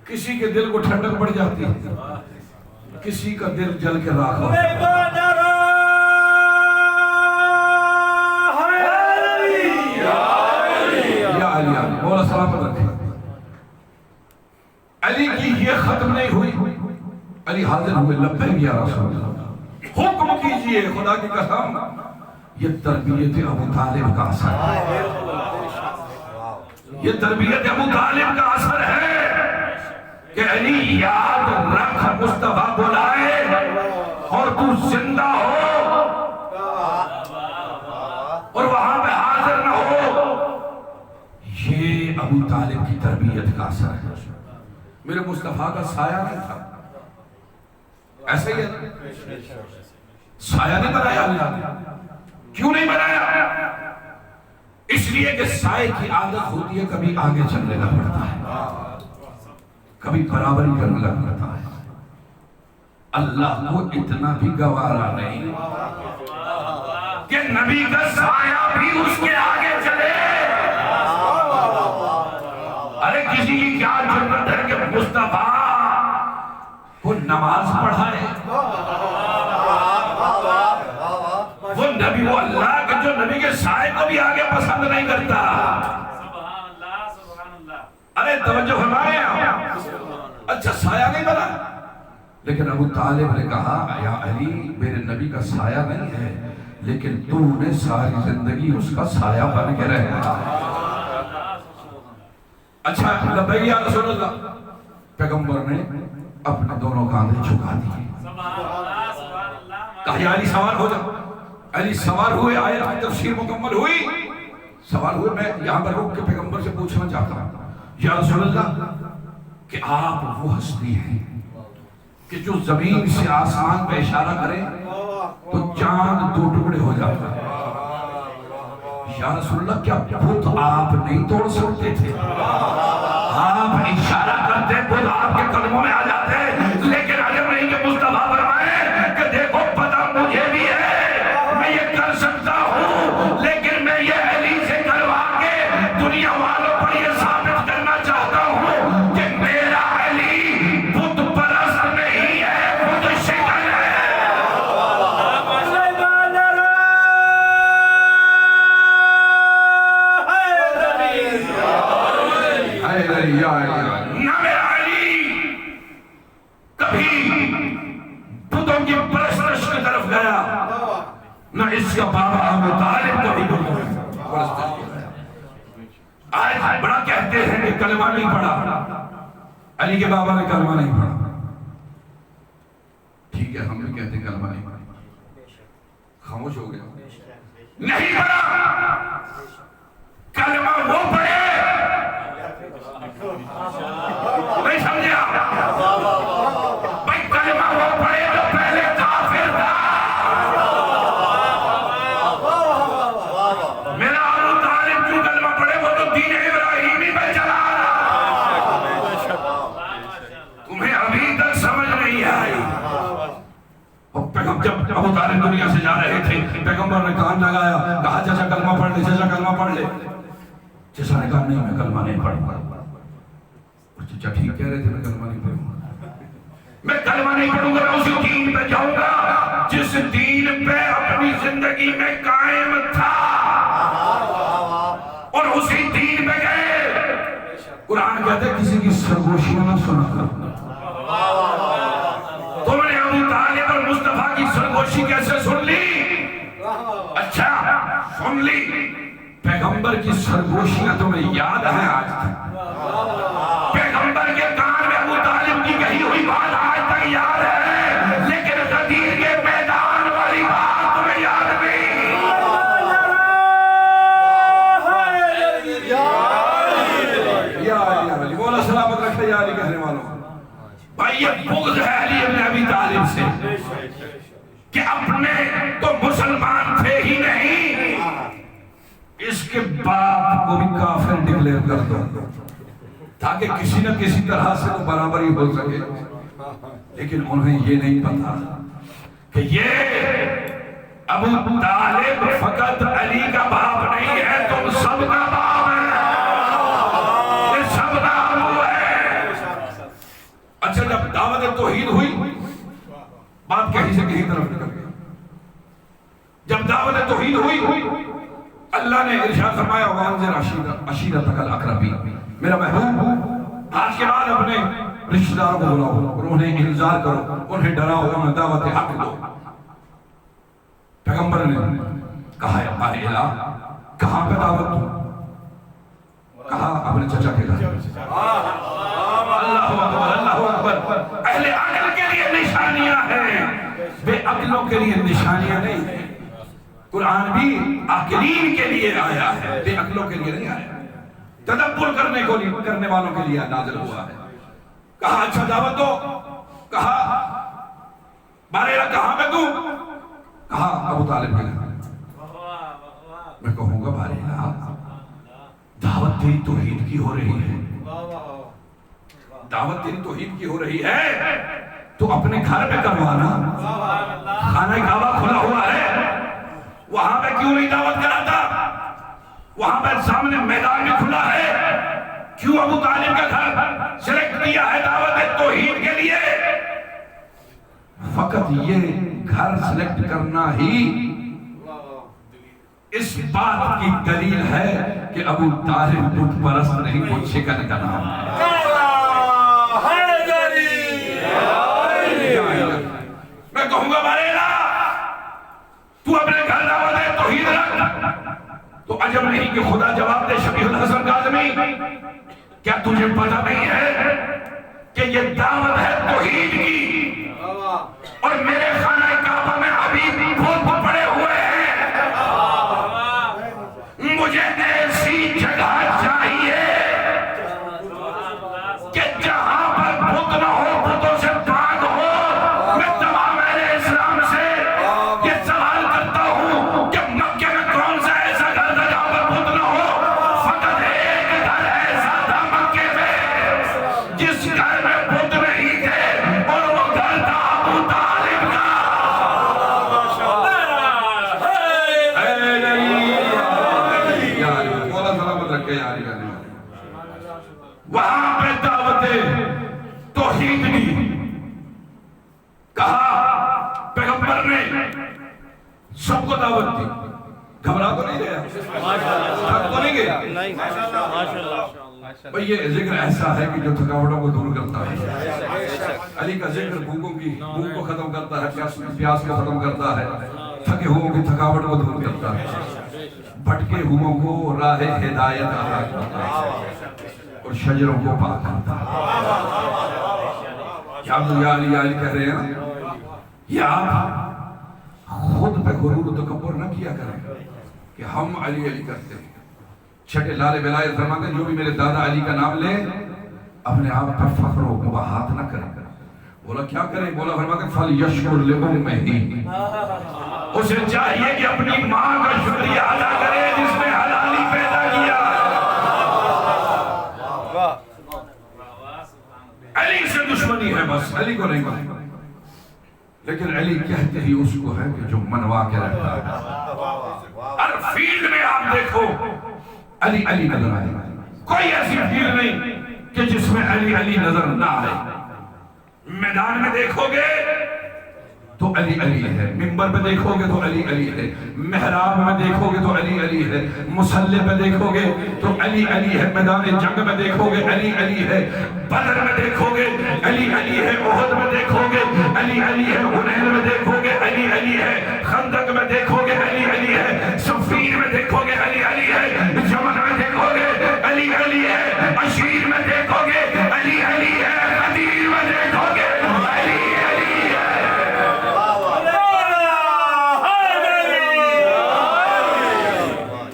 کسی کے دل کو ٹھنڈک پڑ جاتی ہے، کسی کا دل جل کے راکھ ہوتا ہے۔ مولا سلامت رکھے۔ علی کی یہ ختم نہیں ہوئی، علی حاضر ہوئے، لبیک یا رسول اللہ، حکم کیجئے۔ خدا کی قسم یہ تربیت ابو طالب کا اثر ہے، یہ تربیت ابو طالب کا اثر ہے کہ علی یاد رکھ مصطفیٰ بلائے اور تو زندہ ہو اور وہاں پہ حاضر نہ ہو۔ یہ ابو طالب کی تربیت کا اثر ہے۔ میرے مصطفیٰ کا سایہ نہیں تھا، ایسا ہی ہے، سایہ نہیں بنایا اللہ نے۔ کیوں نہیں بنایا؟ اس لیے کہ سائے کی عادت ہوتی ہے کبھی آگے چلنے لگ پڑتا ہے، کبھی برابری کرنے لگ پڑتا ہے۔ اللہ کو اتنا بھی گوارا نہیں کہ نبی کا سایہ بھی اس کے آگے چلے۔ ارے کسی کی کیا ضرورت ہے کہ مصطفیٰ کو نماز پڑھائے؟ وہ نبی، وہ اللہ کے جو نبی کے سائے کو بھی آگے پسند نہیں کرتا۔ ارے توجہ فرمائیں آپ، اچھا سایہ نہیں بنا، لیکن ابو طالب نے کہا یا علی میرے نبی کا سایہ نہیں ہے، لیکن تو نے ساری زندگی اس کا سایہ بن کے رہنا۔ اچھا لبیک یا رسول اللہ، پیغمبر نے اپنے دونوں کاندھے جھکا دیے، کہا یا علی سوار ہو جا۔ علی سوار ہوئے، آیت کی تفسیر مکمل ہوئی، سوار ہوئے۔ میں یہاں پر رک کے پیغمبر سے پوچھنا چاہتا ہوں یا رسول اللہ کہ آپ وہ ہستی ہیں کہ جو زمین سے آسمان پہ اشارہ کرے تو چاند دو ٹکڑے ہو جاتا ہے۔ یا رسول اللہ کیا بت آپ نہیں توڑ سکتے تھے؟ آپ اشارہ کرتے بت آپ کے قدموں میں آ جاتے، لیکن عجب نہیں کہ مصطفیٰ فرمائے کہ دیکھو پتہ مجھے بھی ہے، میں یہ کر سکتا ہوں، لیکن میں یہ علی سے کروا کے دنیا والوں پر یہ ثابت کرنا چاہتا ہوں کہ میرا علی بت پرست نہیں ہے، بت شکن ہے۔ نہ میرا علی کبھی بتوں کی پرستش کی طرف گیا، نہ اس کا بابا ابو طالب کبھی بتوں کی پرستش کی گیا۔ آج بڑا کہتے ہیں کہ کلمہ نہیں پڑھا، علی کے بابا نے کلمہ نہیں پڑھا۔ ٹھیک ہے، ہم بھی کہتے ہیں کلمہ نہیں پڑھا، خاموش ہو گیا، نہیں پڑھا۔ کلمہ وہ پڑھے، نہیں سمجھا؟ بھائی کلمہ وہ پڑھے جو پہلے کافر تھا۔ میرا ابو طالب جو کلمہ پڑھے وہ تو دین ابراہیمی میں چلا رہا۔ تمہیں ابھی تک سمجھ نہیں آئی۔ جب ابو طالب دنیا سے جا رہے تھے، پیغمبر نے کان لگایا، کہا چچا کلمہ پڑھ لے، چچا کلمہ پڑھ لے۔ چچا نے کہا نہیں میں کلمہ نہیں پڑھوں گا۔ چچا ٹھیک کہہ رہے تھے، میں کلمہ نہیں پڑھوں گا، میں کلمہ نہیں پڑھوں گا، میں اسی دین پہ جاؤں گا جس دین پہ اپنی زندگی میں قائم تھا، اور اسی دین پہ گئے۔ قرآن کہتے ہیں کسی کی سرگوشیاں نہ سنا کرو۔ تم نے ابو طالب اور مصطفیٰ کی سرگوشی کیسے سن لی؟ اچھا سن لی، پیغمبر کی سرگوشیاں تمہیں یاد ہیں آج تک؟ کو بھی کافر ڈکلیئر کر دو تاکہ کسی نہ کسی طرح سے تو برابری ہو سکے. لیکن انہیں یہ نہیں پتا کہ یہ ابو طالب فقط علی کا باپ نہیں ہے، تم سب کا باپ ہے، یہ سب کا ابو ہے. اچھا جب دعوت توحید ہوئی بات کہیں سے کہیں طرف نکل گئی. جب دعوت توحید ہوئی اللہ نے ارشاد فرمایا وانذر عشیرتک الاقربین، میرا محبوب آج کے بعد اپنے رشتہ داروں کو بلاؤ اور انہیں انذار کرو، انہیں ڈراؤ، انہیں دعوت حق دو. پیغمبر نے کہا یا الہ کہاں پہ دعوت دو؟ کہا اپنے چچا کے گھر. اللہ اکبر اللہ اکبر. اہل عقل کے لیے نشانیاں ہیں، بے عقلوں کے لیے نشانیاں نہیں. قرآن بھی عاقلین کے لیے آیا ہے، بے عقلوں کے لیے نہیں آیا. تدبر کرنے والوں کے لیے نازل ہوا ہے. کہا اچھا دعوت دو. کہا بارے کہاں میں دوں؟ کہا ابو طالب کے گھر. میں کہوں گا بارے دعوت تیری توحید کی ہو رہی ہے، دعوت تیری توحید کی ہو رہی ہے تو اپنے گھر پہ کروانا. خانہ کعبہ کھلا ہوا ہے، وہاں پہ کیوں نہیں دعوت کراتا؟ وہاں پہ سامنے میدان بھی کھلا ہے، کیوں ابو طالب کا گھر سلیکٹ کیا ہے دعوت توحید کے لیے؟ فقط یہ گھر سلیکٹ کرنا ہی اس بات کی دلیل ہے کہ ابو طالب بت پرست نہیں، بت شکن کا نام ہے. میں کہوں گا باریلا تو اپنے گھر دعوت توحید رکھ، تو عجب نہیں کہ خدا جواب دے شبیح الحسن کاظمی کیا تجھے پتہ نہیں ہے کہ یہ دعوت ہے توحید کی اور میرے خانہ کعبہ میں ابھی بت پڑے ہوئے ہیں. مجھے ایسی جگہ چاہیے کہ جہاں پر بت نہ ہو، بتوں سے پاک ہو. میں تمام اہل اسلام سے یہ سوال کرتا ہوں کہ مکہ میں کون سا ایسا گھر تھا جہاں پر بت نہ ہو؟ فقط ایک گھر ایسا تھا مکے میں جس گھر میں بت نہیں تھے، اور وہ گھر تھا ابو طالب کا. مولا سلامت رکھے یار. وہاں پہ دعوت توحید کی کہا، پیغمبر نے سب کو دعوت دی. گھبرا تو نہیں گیا، تھک تو نہیں گیا. بھئی یہ ذکر ایسا ہے کہ جو تھکاوٹوں کو دور کرتا ہے. علی کا ذکر بھوکوں کو ختم کرتا ہے، پیاس کو ختم کرتا ہے، تھکے ہوں کی تھکاوٹ کو دور کرتا ہے، بھٹکے ہوں کو راہ ہدایت عطا کرتا ہے اور شجروں کو پاک کرتا ہے. کیا آپ یا علی کہہ رہے ہیں؟ یا آپ خود پہ غرور و تکبر نہ کیا کریں کہ ہم علی کرتے ہیں. چھٹے لال ولایت فرماتے ہیں جو بھی میرے دادا علی کا نام لے اپنے آپ پر فخر و مباحات نہ کریں. بولا کیا کریں؟ بولا فرماتے ہیں فَلْيَشْكُرْ لِأُمِّهِ، اسے چاہیے کہ اپنی ماں کا شکریہ ادا کرے جس نے حلالی پیدا کیا. علی سے دشمنی ہے بس، علی کو نہیں مانتے. لیکن علی کہتے ہی اس کو ہے کہ جو منوا کے رکھتا ہے. ہر فیلڈ میں آپ دیکھو علی نظر آئے. کوئی ایسی فیلڈ نہیں کہ جس میں علی نظر نہ آئے. میدان میں دیکھو گے تو علی ہے، منبر پہ دیکھو گے تو علی ہے، محراب میں دیکھو گے تو علی ہے، مصلی پہ دیکھو گے تو علی ہے، میدان جنگ میں دیکھو گے علی ہے، بدر میں دیکھو گے علی ہے، احد میں دیکھو گے علی ہے، حنین میں دیکھو گے علی ہے، خندق میں دیکھو گے علی ہے، صفین میں دیکھو گے علی ہے، جمل میں دیکھو گے علی ہے، عشیر میں دیکھو گے علی ہے، غدیر میں دیکھو گے علی ہے.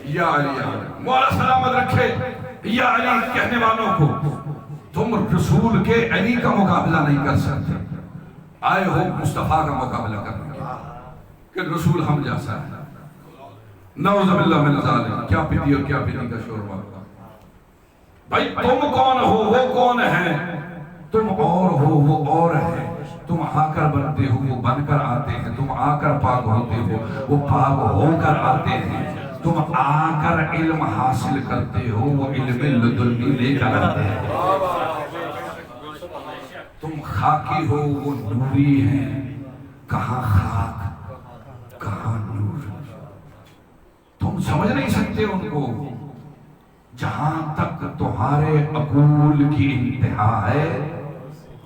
یا علی مولا سلامت رکھے. یا علی کہنے والوں کو تم رسول کے علی کا مقابلہ نہیں کر سکتے. آئے ہو مصطفیٰ کا مقابلہ کرنے کے کہ رسول ہم جیسا ہے. نعوذ باللہ من ذالک، کیا پیتی اور کیا پیتی کا شوربہ۔ بھائی تم کون ہو وہ کون ہے، تم اور ہو وہ اور ہے، تم آ کر بنتے ہو وہ بن کر آتے ہیں، تم آ کر پاک ہوتے ہو وہ پاک ہو کر آتے ہیں، تم آ کر علم حاصل کرتے ہو وہ علم لدنی لے کر آتے ہیں، تم خاکی ہو وہ نوری ہیں، کہاں خاک کہاں نور، تم سمجھ نہیں سکتے ان کو، جہاں تک تمہارے عقول کی انتہا ہے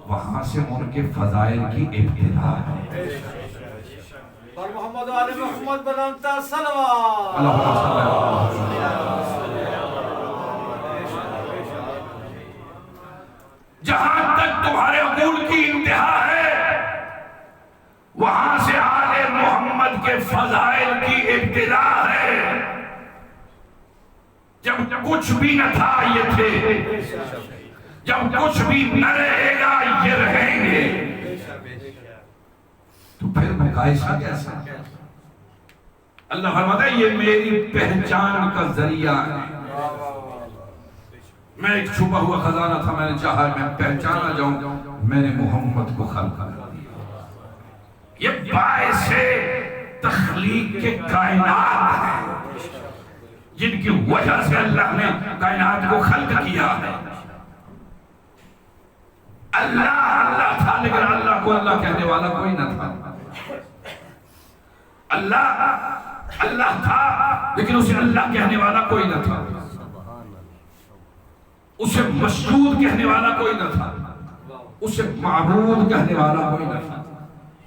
وہاں سے ان کے فضائل کی ابتدا ہے۔ پر محمد و آل محمد بلندتر صلوات۔ اللہم صلی جہاں تک تمہارے عقول کی انتہا ہے وہاں سے آل محمد کے فضائل کی ابتدا ہے۔ جب کچھ بھی نہ تھا یہ تھے، جب کچھ بھی نہ رہے گا یہ رہیں گے، تو پھر مقایسہ کیسا؟ اللہ فرماتا ہے یہ میری پہچان کا ذریعہ ہے، میں ایک چھپا ہوا خزانہ تھا، میں نے چاہا میں پہچانا جاؤں، میں نے محمد کو خلق کر دیا۔ یہ باعث تخلیق کے کائنات ہیں جن کی وجہ سے اللہ نے کائنات کو خلق کیا ہے۔ اللہ تھا لیکن اللہ کو اللہ کہنے والا کوئی نہ تھا، اللہ تھا لیکن اسے اللہ کہنے والا کوئی نہ تھا، اسے مسجود کہنے والا کوئی نہ تھا، اسے معبود کہنے والا کوئی نہ تھا،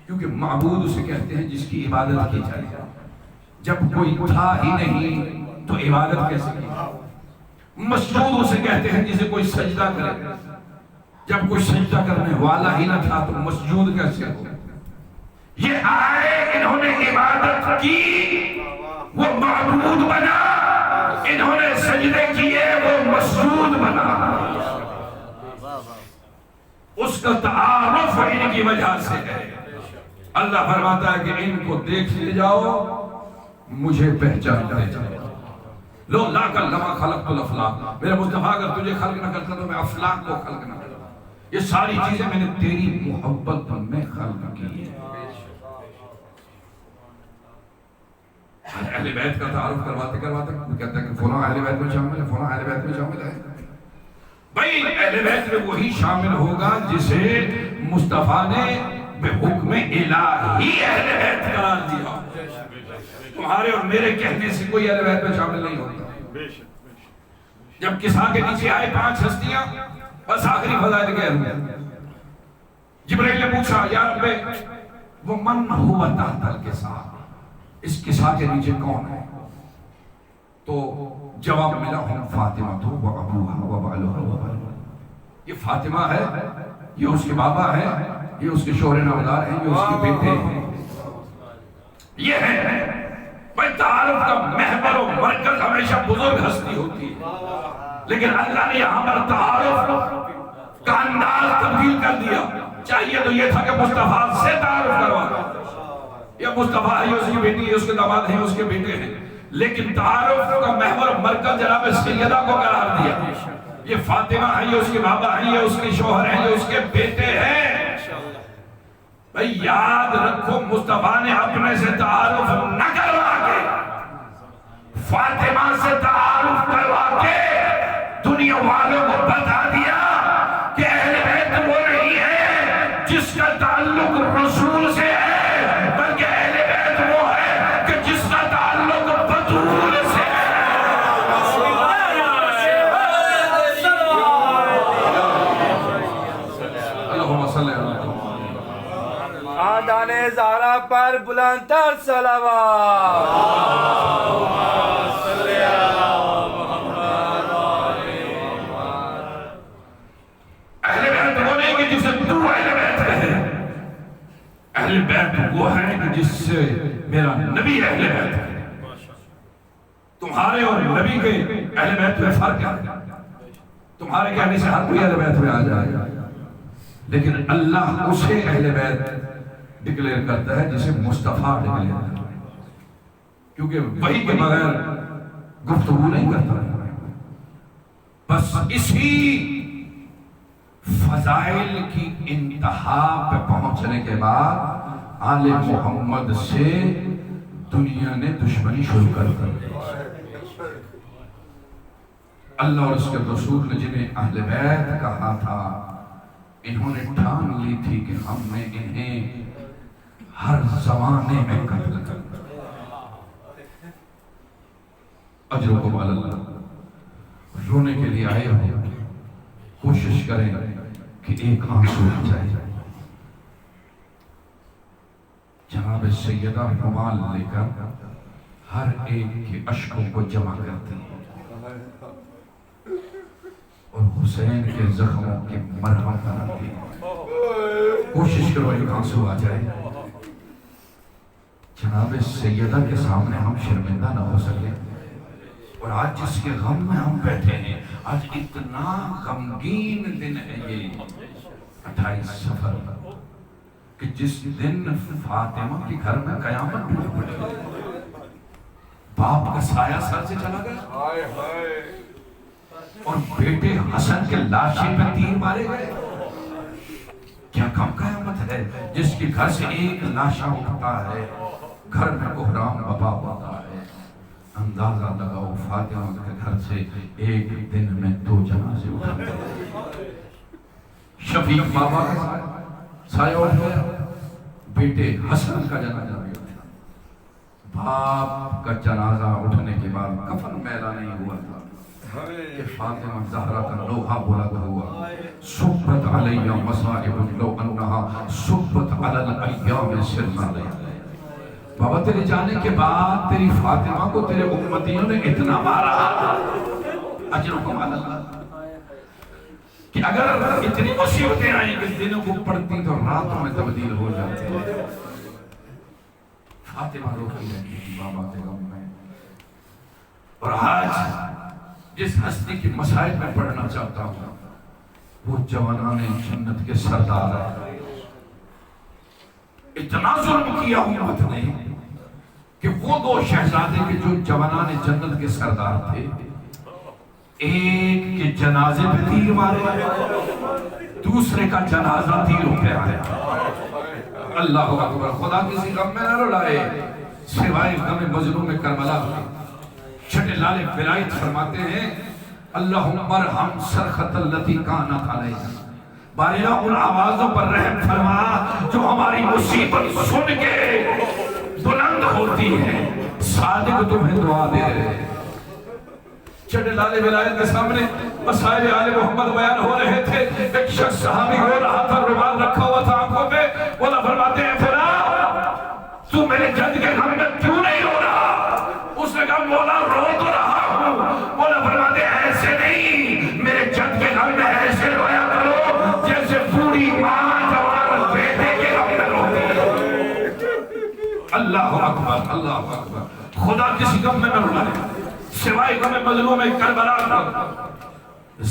کیونکہ معبود اسے کہتے ہیں جس کی عبادت کی جائے، جب کوئی تھا ہی نہیں تو عبادت کیسے کی؟ مسجود اسے کہتے ہیں جسے کوئی سجدہ کرے، جب کوئی سجدہ کرنے والا ہی نہ تھا تو مسجود کیسے ہو؟ یہ آئے انہوں نے عبادت کی وہ معبود بنا، انہوں نے سجدے کیے وہ مسجود بنا، اس کا تعارف ان کی وجہ سے ہے۔ اللہ فرماتا ہے کہ ان کو دیکھ لے جاؤ مجھے پہچانتے جاؤ۔ لو لا کلما خلقت الافلاق، میرے مصطفیٰ اگر تجھے خلق نہ کرتا تو میں افلاق کو خلق نہ کرتا، یہ ساری چیزیں میں نے تیری محبت میں خلق کی ہے۔ اہل بیت کا تعارف کرواتے کہتا ہے کہ فلاں اہل بیت میں شامل ہے، فلاں اہل بیت میں شامل ہے۔ بھائی اہل بیت میں وہی شامل ہوگا جسے مصطفیٰ نے بے حکم الہی اہل بیت قرار دیا۔ تمہارے اور میرے کہنے سے کوئی اہل بیت میں شامل نہیں ہوتا۔ جب کسا کے نیچے آئے 5 ہستیاں، بس آخری فضائل کہہ رہے ہیں، جبرائیل نے پوچھا یا رب وہ من ہوا تحت الکسا، اس کسا کے نیچے کون ہے؟ تو جواب ملا ہم فاطمہ تو و ابوہا و بالوہا و بالوہا، یہ فاطمہ ہے، یہ اس کے بابا ہے، یہ اس کے شوہر نامدار ہیں، یہ اس کے بیٹے ہیں، یہ ہے۔ بھائی تعارف کا محور و مرکز ہمیشہ بزرگ ہستی ہوتی ہے، لیکن اللہ نے یہاں پر تعارف کا انداز تبدیل کر دیا۔ چاہیے تو یہ تھا کہ مصطفیٰ سے تعارف کروا، یہ مصطفیٰ ہے، یہ اس کی بیٹی ہے، اس کے داماد ہیں، اس کے بیٹے ہیں، لیکن تعارف کا محور مرکز جناب سیدہ کو قرار دیا۔ یہ فاطمہ ہے، یہ اس کے بابا ہیں، یہ اس کے شوہر ہیں، یہ اس کے بیٹے ہیں۔ بھئی یاد رکھو مصطفیٰ نے اپنے سے تعارف نہ کروا کے، فاطمہ سے تعارف کروا کے دنیا والوں کو بتا دیا کہ اہل بیت وہ نہیں ہے جس کا تعلق رسول سے ہے، بلکہ اہل بیت وہ ہے کہ جس کا تعلق بطول سے ہے۔ اللہم صلی اللہ علیہ وسلم۔ خاندان زہرا پر بلندتر صلوات۔ اہل بیت وہ نہیں کہ جسے تو اہل بیت کہے، اہل بیت وہ ہے کہ جس سے میرا نبی اہل بیت ہے۔ تمہارے اور نبی کے اہل بیت میں فرق ہے، تمہارے کہنے سے ہر کوئی اہل بیت میں آ جائے گا، لیکن اللہ اسے اہل بیت ڈکلیئر کرتا ہے جسے مصطفیٰ ڈکلیئر کرتا ہے۔ کیونکہ وحی کے بغیر گفتگو نہیں کرتا. بس اسی فضائل کی انتہا پہ پہنچنے کے بعد آل محمد سے دنیا نے دشمنی شروع کر دی. اللہ اور اس کے رسول نے جنہیں اہل بیت کہا تھا، انہوں نے ٹھان لی تھی کہ ہم نے انہیں ہر زمانے میں قتل کر دیا. اجرکم علی اللہ. رونے کے لیے آئے ہو، کوشش کریں کہ ایک آنسو آ جائے. جناب سیدہ رومال لے کر ہر ایک کے اشکوں کو جمع کرتے ہیں اور حسین کے زخموں کی مرہم کرتے ہیں. کوشش کرو ایک آنسو آ جائے. جناب سیدہ کے سامنے ہم شرمندہ نہ ہو سکے، اور آج جس کے غم میں ہم بیٹھے ہیں، آج اتنا غمگین دن ہے یہ 28 صفر، کہ جس دن فاطمہ کے گھر میں قیامت ٹوٹ پڑی. باپ کا سایہ سر سے چلا گیا اور بیٹے حسن کے لاشے پہ تیر مارے گئے. کیا کم قیامت ہے جس کے گھر سے ایک لاشا اٹھتا ہے، گھر میں کوہرام بپا ہوتا ہے. اندازہ لگاؤ فاطمہ کے گھر سے ایک دن میں 2 جنازے اٹھاتے ہیں. شفیق بابا کا سایہ اٹھ گیا، بیٹے حسن کا جنازہ بھی اٹھا. باپ کا جنازہ اٹھنے کے بعد کفن میلا نہیں ہوا تھا کہ فاطمہ زہرا کا لوہا بلند ہوا. صبت علیہ مصائب لو انہا صبت علی الایام سرنا لیا. بابا تیرے جانے کے بعد تیری فاطمہ کو تیرے امتیوں نے اتنا مارا، اجرکم علی اللہ، کہ اگر اتنی مصیبتیں آئیں کہ دنوں کو پڑھتی تو راتوں میں تبدیل ہو جاتے ہیں. فاطمہ روتی رہتی تھی بابا کے غم میں. اور آج جس ہستی کی مسائل میں پڑھنا چاہتا ہوں وہ جوانان جنت کے سردار ہیں. اتنا ظلم کیا امت نے کہ وہ 2 شہزادے کے جو جوانان جنت کے سردار تھے، ایک کے جنازے پہ تیر مارے، دوسرے کا جنازہ تیروں پہ آیا. اللہ اکبر. خدا کسی غم میں نہ رلائے سوائے غم مظلوم کربلا. چھٹے لالے ولایت فرماتے ہیں، اللہم ارحم صرخۃ التی کانت علیہ. باریا ان آوازوں پر رحم فرما جو ہماری مصیبت سن کے بلند ہوتی ہے. صادق تمہیں دعا دے رہے. چھٹے لالے ولایت کے سامنے مسائل آل محمد بیان ہو رہے تھے. ایک شخص صحابی ہو رہا تھا، رومال رکھا ہوا تھا آنکھوں پہ. مولا فرماتے ہیں فلاں تو میرے جد کے غم میں کیوں نہیں رو رہا؟ اس نے کہا مولا رو تو رہا ہوں. مولا فرماتے ہیں ایسے نہیں، میرے جد کے غم میں ایسے رویا کرو جیسے بوڑھی ماں جوان بیٹے کے غم میں روتی ہے. اللہ اکبر اللہ اکبر. خدا کسی غم میں نہ رلائے سوائے غم مظلوم کربلا کا.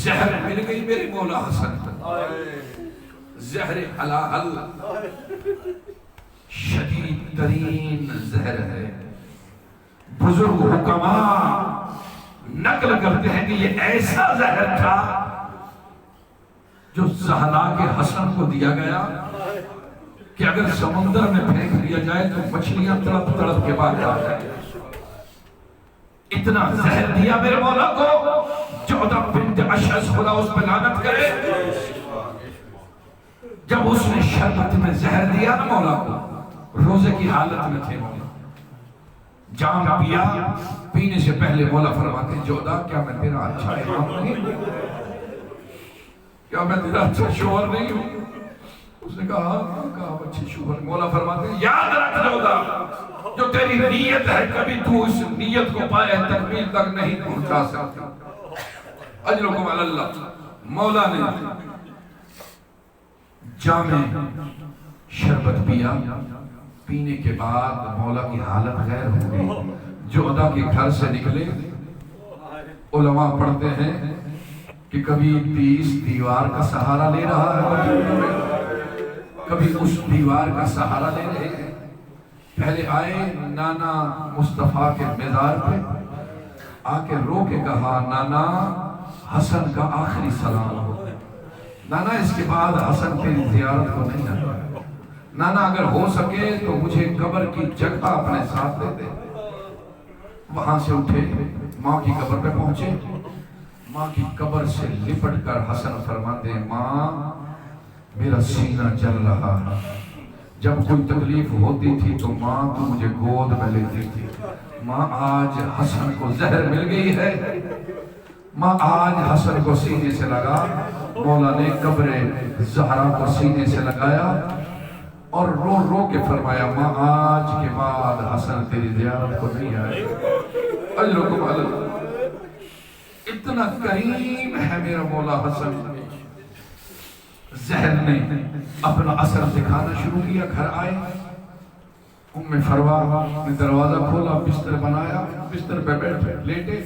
زہر مل گئی میرے مولا حسن، زہر حلال شدید ترین زہر ہے. بزرگ حکماء نقل کرتے ہیں کہ یہ ایسا زہر تھا جو زہرا کے حسن کو دیا گیا کہ اگر سمندر میں پھینک دیا جائے تو مچھلیاں تڑپ تڑپ کے باہر آ جائیں. اتنا زہر دیا میرے مولا کو. 14 بنت اشعث خدا اس پہ لعنت کرے، جب اس نے شربت میں زہر دیا نا مولا کو، روزے کی حالت میں تھے مولا، جام پیا. پینے سے پہلے مولا فرماتے ہیں جودا کیا میں تیرا اچھا امام نہیں ہوں؟ کیا میں تیرا اچھا شوہر نہیں ہوں؟ اس نے کہا اچھے شوہر. مولا فرماتے ہیں یاد رکھ جودا، جو تیری نیت ہے کبھی تو اس نیت کو پائے تکمیل تک نہیں پہنچا سکتا. اجرکم علی اللہ. مولا نے جامع شربت پیا. پینے کے بعد مولا کی حالت غیر ہو گئی. جودا کے گھر سے نکلے. علماء پڑھتے ہیں کہ کبھی 30 دیوار کا سہارا لے رہا ہے، کبھی اس دیوار کا سہارا لے رہے ہیں. پہلے آئے نانا مصطفیٰ کے مزار پہ، آ کے رو کے کہا نانا حسن کا آخری سلام ہو، نانا اس کے بعد حسن تیری زیارت کو نہیں آتا، نانا اگر ہو سکے تو مجھے قبر کی جگہ اپنے ساتھ دے دے۔ وہاں سے اٹھے، ماں کی قبر پہ پہنچے، ماں کی قبر سے لپٹ کر حسن فرماتے ہیں ماں میرا سینہ جل رہا ہے، جب کوئی تکلیف ہوتی تھی تو ماں تو مجھے گود میں لیتی تھی، ماں آج حسن کو زہر مل گئی ہے، ماں آج حسن کو سینے سے لگا۔ مولا نے قبر زہرا کو سینے سے لگایا اور رو رو کے فرمایا ماں آج کے بعد حسن تیری زیارت کو نہیں آئے۔ اجرکم اللہ، اتنا کریم ہے میرا مولا حسن۔ زہر نے اپنا اثر دکھانا شروع کیا، گھر آئے، ام فروا نے دروازہ کھولا، بستر بنایا، بستر پہ بیٹھے لیٹے،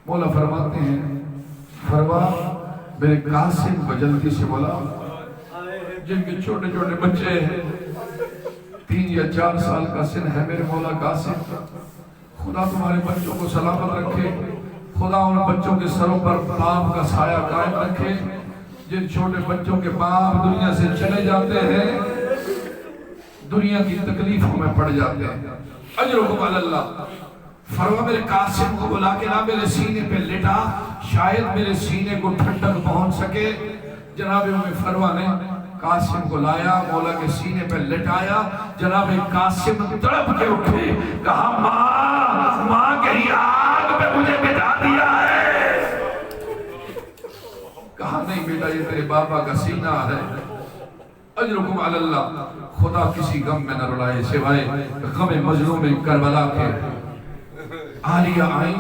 مولا فرماتے ہیں فروا میرے قاسم کو جلدی سے بولا، جن کے چھوٹے چھوٹے بچے ہیں، 3 یا 4 سال کا سن ہے، میرے مولا قاسم، خدا تمہارے بچوں کو سلامت رکھے، خدا ان بچوں کے سروں پر باپ کا سایہ قائم رکھے، جن چھوٹے بچوں کے باپ دنیا سے چلے جاتے ہیں، دنیا کی تکلیفوں میں پڑ جاتے ہیں۔ اجرکم علی اللہ۔ فرما میرے قاسم کو بلا کے نہ میرے سینے پہ لٹا، شاید میرے سینے کو ٹھنڈک پہنچ سکے۔ جناب ام فروا نے قاسم کو لایا، مولا کے سینے پہ لٹایا، جناب قاسم تڑپ کے اٹھے، کہا ماں کہیں آگ پہ مجھے بتا دیا ہے؟ کہا نہیں بیٹا یہ تیرے بابا کا سینہ ہے۔ اجرکم علی اللہ۔ خدا کسی غم میں نہ رلائے سوائے غم مظلوم کربلا کے۔ عالیہ آئیں،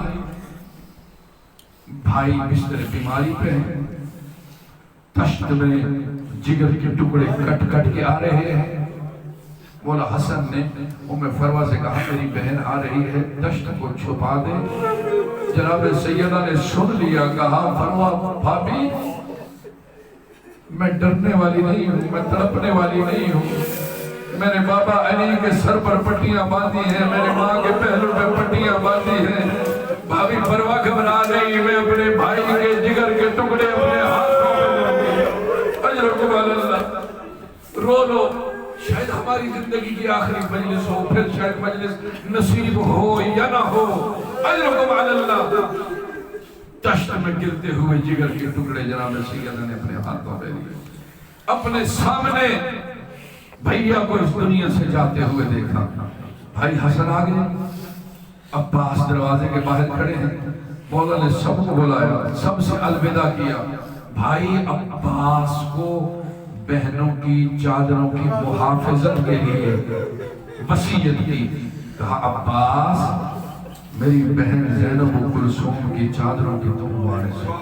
بھائی بستر بیماری پہ ہیں، تشت میں جگر کے ٹکڑے کٹ کٹ کے آ رہے ہیں۔ مولا حسن نے ام فروا سے کہا میری بہن آ رہی ہے، تشت کو چھپا دے۔ جناب سیدہ نے سن لیا، کہا فروا بھابی میں ڈرنے والی نہیں ہوں، میں تڑپنے والی نہیں ہوں، میں نے بابا علی کے سر پر پٹیاں باندھی ہیں، میرے ماں کے پہلو پہ پٹیاں باندھی ہیں، بھابی فروا گھبرا نہیں، میں اپنے بھائی کے جگر کے ٹکڑے اپنے ہاتھوں میں۔ اجرکم علی اللہ۔ رو لو، شاید ہماری زندگی کی آخری مجلس ہو، پھر شاید مجلس نصیب ہو یا نہ ہو۔ اجرکم علی اللہ۔ تشت میں گرتے ہوئے جگر کے ٹکڑے جناب سیدہ نے اپنے ہاتھوں میں لیے، اپنے سامنے بھائیا کو اس دنیا سے جاتے ہوئے دیکھا۔ بھائی حسن آگے، عباس دروازے کے باہر کھڑے ہیں، مولا نے سب کو بلایا، سب سے الوداع کیا۔ بھائی عباس کو بہنوں کی چادروں کی محافظت کے لیے وصیت کی، کہا عباس میری بہن زینب و کلثوم کی چادروں کی تم وارث ہو،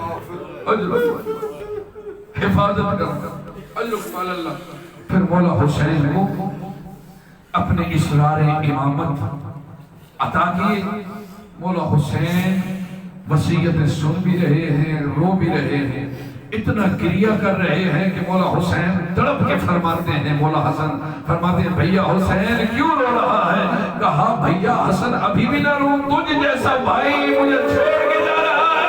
حفاظت کر۔ اجرکم علی اللہ۔ پھر مولا حسین کو اپنے اسرار امامت عطا کیے۔ مولا حسین وصیت سن بھی رہے ہیں، رو بھی رہے ہیں، اتنا گریہ کر رہے ہیں کہ مولا حسین تڑپ کے فرماتے ہیں، مولا حسن فرماتے ہیں بھیا حسین کیوں رو رہا ہے؟ کہا بھیا حسن ابھی بھی نہ رو، تجھ جیسا بھائی مجھے چھوڑ کے جا رہا ہے،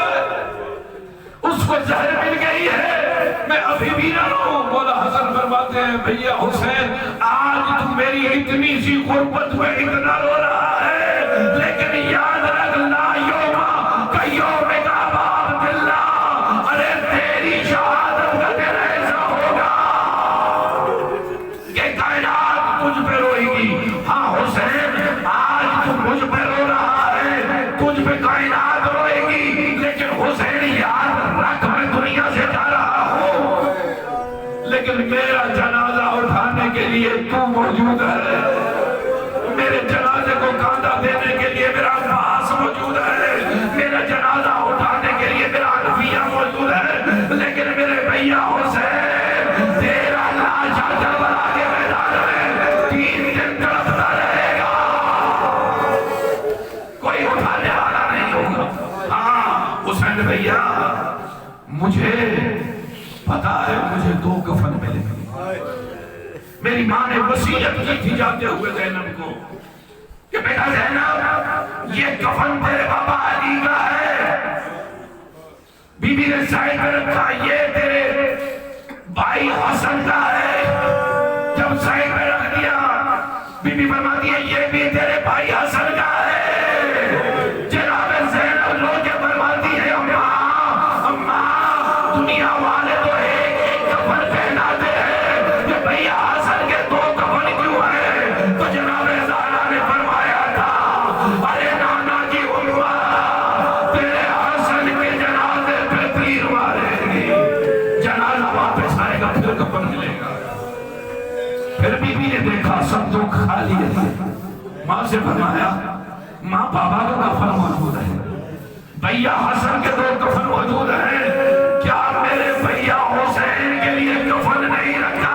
اس کو زہر مل گئی ہے، میں ابھی بھی نہ رو۔ مولا حسن فرماتے ہیں بھیا حسین آج تم میری اتنی سی غربت میں اتنا رو رہا ہے، لیکن یاد رکھ لا یوما کا یوم کا باب دلہ، ارے تیری شہادت کا تیرا ایسا ہوگا کہ کائنات تجھ پہ روئے گی۔ ہاں حسین آج تم مجھ پہ رو رہا ہے، تجھ پہ کائنات روئے گی، لیکن حسین یاد رکھ میں دنیا سے جا رہا ہوں، لیکن میرا جنازہ اٹھانے کے لیے تو موجود ہے، میرے جنازے کو کاندھا دینے کے لیے میرا عباس موجود ہے، میرا جنازہ اٹھانے کے لیے میرا عرفیہ موجود ہے، لیکن میرے بھیا حسین تیرا لاشا کربلا کے میدان میں 3 دن تڑپتا رہے گا، کوئی اٹھانے والا نہیں ہوگا۔ ہاں حسین بھیا مجھے پتا ہے مجھے 2 کفن ملے گی، میری ماں نے وصیت کی تھی جاتے ہوئے زینب کو کہ بیٹا زینب یہ کفن تیرے بابا علی کا ہے. بی بی نے سائڈ میں رکھا یہ تیرے بھائی حسن کا ہے. جب سائڈ میں رکھ دیا بی بی فرماتی ہے یہ بھی تیرے بھائی حسن کا ہے. جناب زینب لو کے فرماتی ہے اماں دنیا والے تو ایک کفن پہناتے ہیں کہ بھیا حسن کے 2 کفن کیوں ہیں؟ تو جناب زہرا نے فرمایا تھا ارے نانا کی اماں تیرے حسن کے جنازے پہ تیر مارے گی. جنازہ واپس آئے گا پھر کفن ملے گا. پھر بی بی نے دیکھا صندوق خالی ہے. ماں سے فرمایا ماں بابا کا کفن موجود ہے, بھیا حسن کے 2 کفن موجود ہیں, کیا میرے بھیا حسین کے لیے کفن نہیں رکھا؟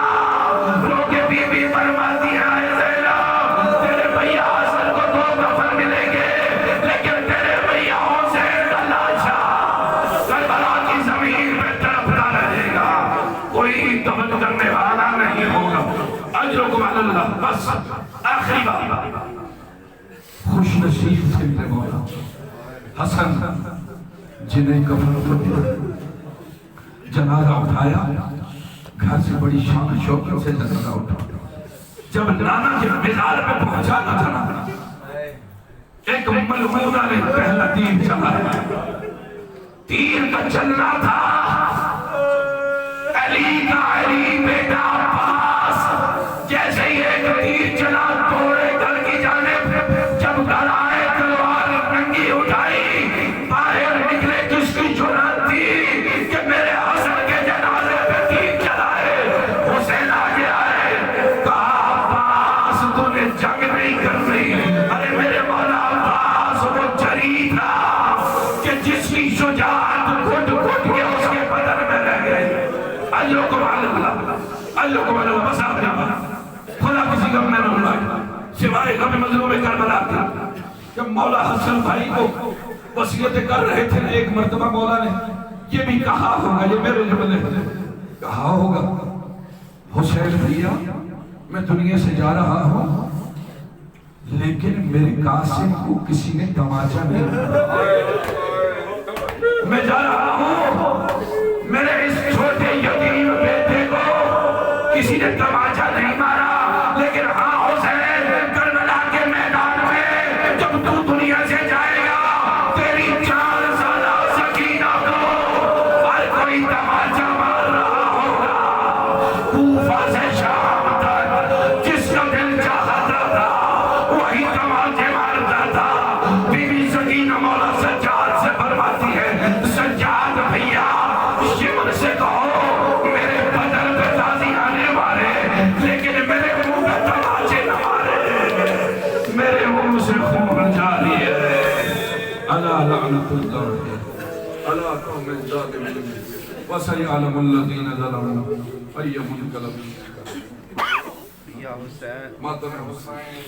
لوگ بی بی فرماتی ہے اے زینب تیرے بھیا حسن کو 2 کفن ملیں گے لیکن تیرے بھیا حسین کا لاشا کربلا کی زمین پہ تڑپتا رہے گا, کوئی دفن کرنے والا نہیں ہوگا. اجرکم علی اللہ. بس آخری بات, خوش نصیب تھے میرے مولا حسن جنہیں کفن جنازہ اٹھایا, گھر سے بڑی شان شوکت سے جنازہ اٹھایا. جب نانا کے مزار پہ پہنچانا تھا ایک ملعونہ نے پہلا تیر چلایا. تیر کا چلنا تھا علی کا, علی بیٹا عباس جیسے ہی ایک تیر چلا توڑے گھر کی جانب. جب گھر آئے تلوار ننگی اٹھائی, باہر نکلے جس کی جرأت تھی کہ میرے حسن کے جنازے پہ تیر چلائے. حسین آگے آئے, کہا عباس تو نے جنگ نہیں کرنی. ارے میرے مولا عباس وہ جری تھا کہ جس کی شجاعت گھٹ گھٹ کے اس کے بدن میں رہ گئی. اجرکم علی اللہ, اجرکم علی اللہ. بس آپ جاؤ, خدا کسی غم میں نہ لائے سوائے غم مظلوم کربلا کا. جب مولا حسن بھائی کو وصیت کر رہے تھے ایک مرتبہ مولا نے یہ بھی کہا ہوگا, یہ میرے جملے کہا ہوگا حسین بھیا میں دنیا سے جا رہا ہوں لیکن میرے قاسم کو کسی نے تماچا نہیں مارا. میں جا رہا ہوں میرے اس چھوٹے یتیم بیٹے کو کسی نے تماچا نہیں مارا, لیکن ہاں حسین کربلا کے میدان میں جب تو دنیا سے جائے گا تیری 4 سالہ سکینہ کو ہر کوئی تماچا مار رہا ہوگا. کوفہ سے شام تک جس کا دل چاہتا تھا وہی تماچے مارتا تھا. بی بی سکینہ مولا سجاد سے فرماتی ہے سجاد بھیا شمر سے کہو میرے بدن پہ تازی آنے والے لیکن میرے منہ میں تماچے نہ مارے, میرے منہ سے خون جاری ہے. الا لعنت اللہ الا قوم الظالمین وسيعلم الذين ظلموا اي منقلب. یا حسین ماتم حسین.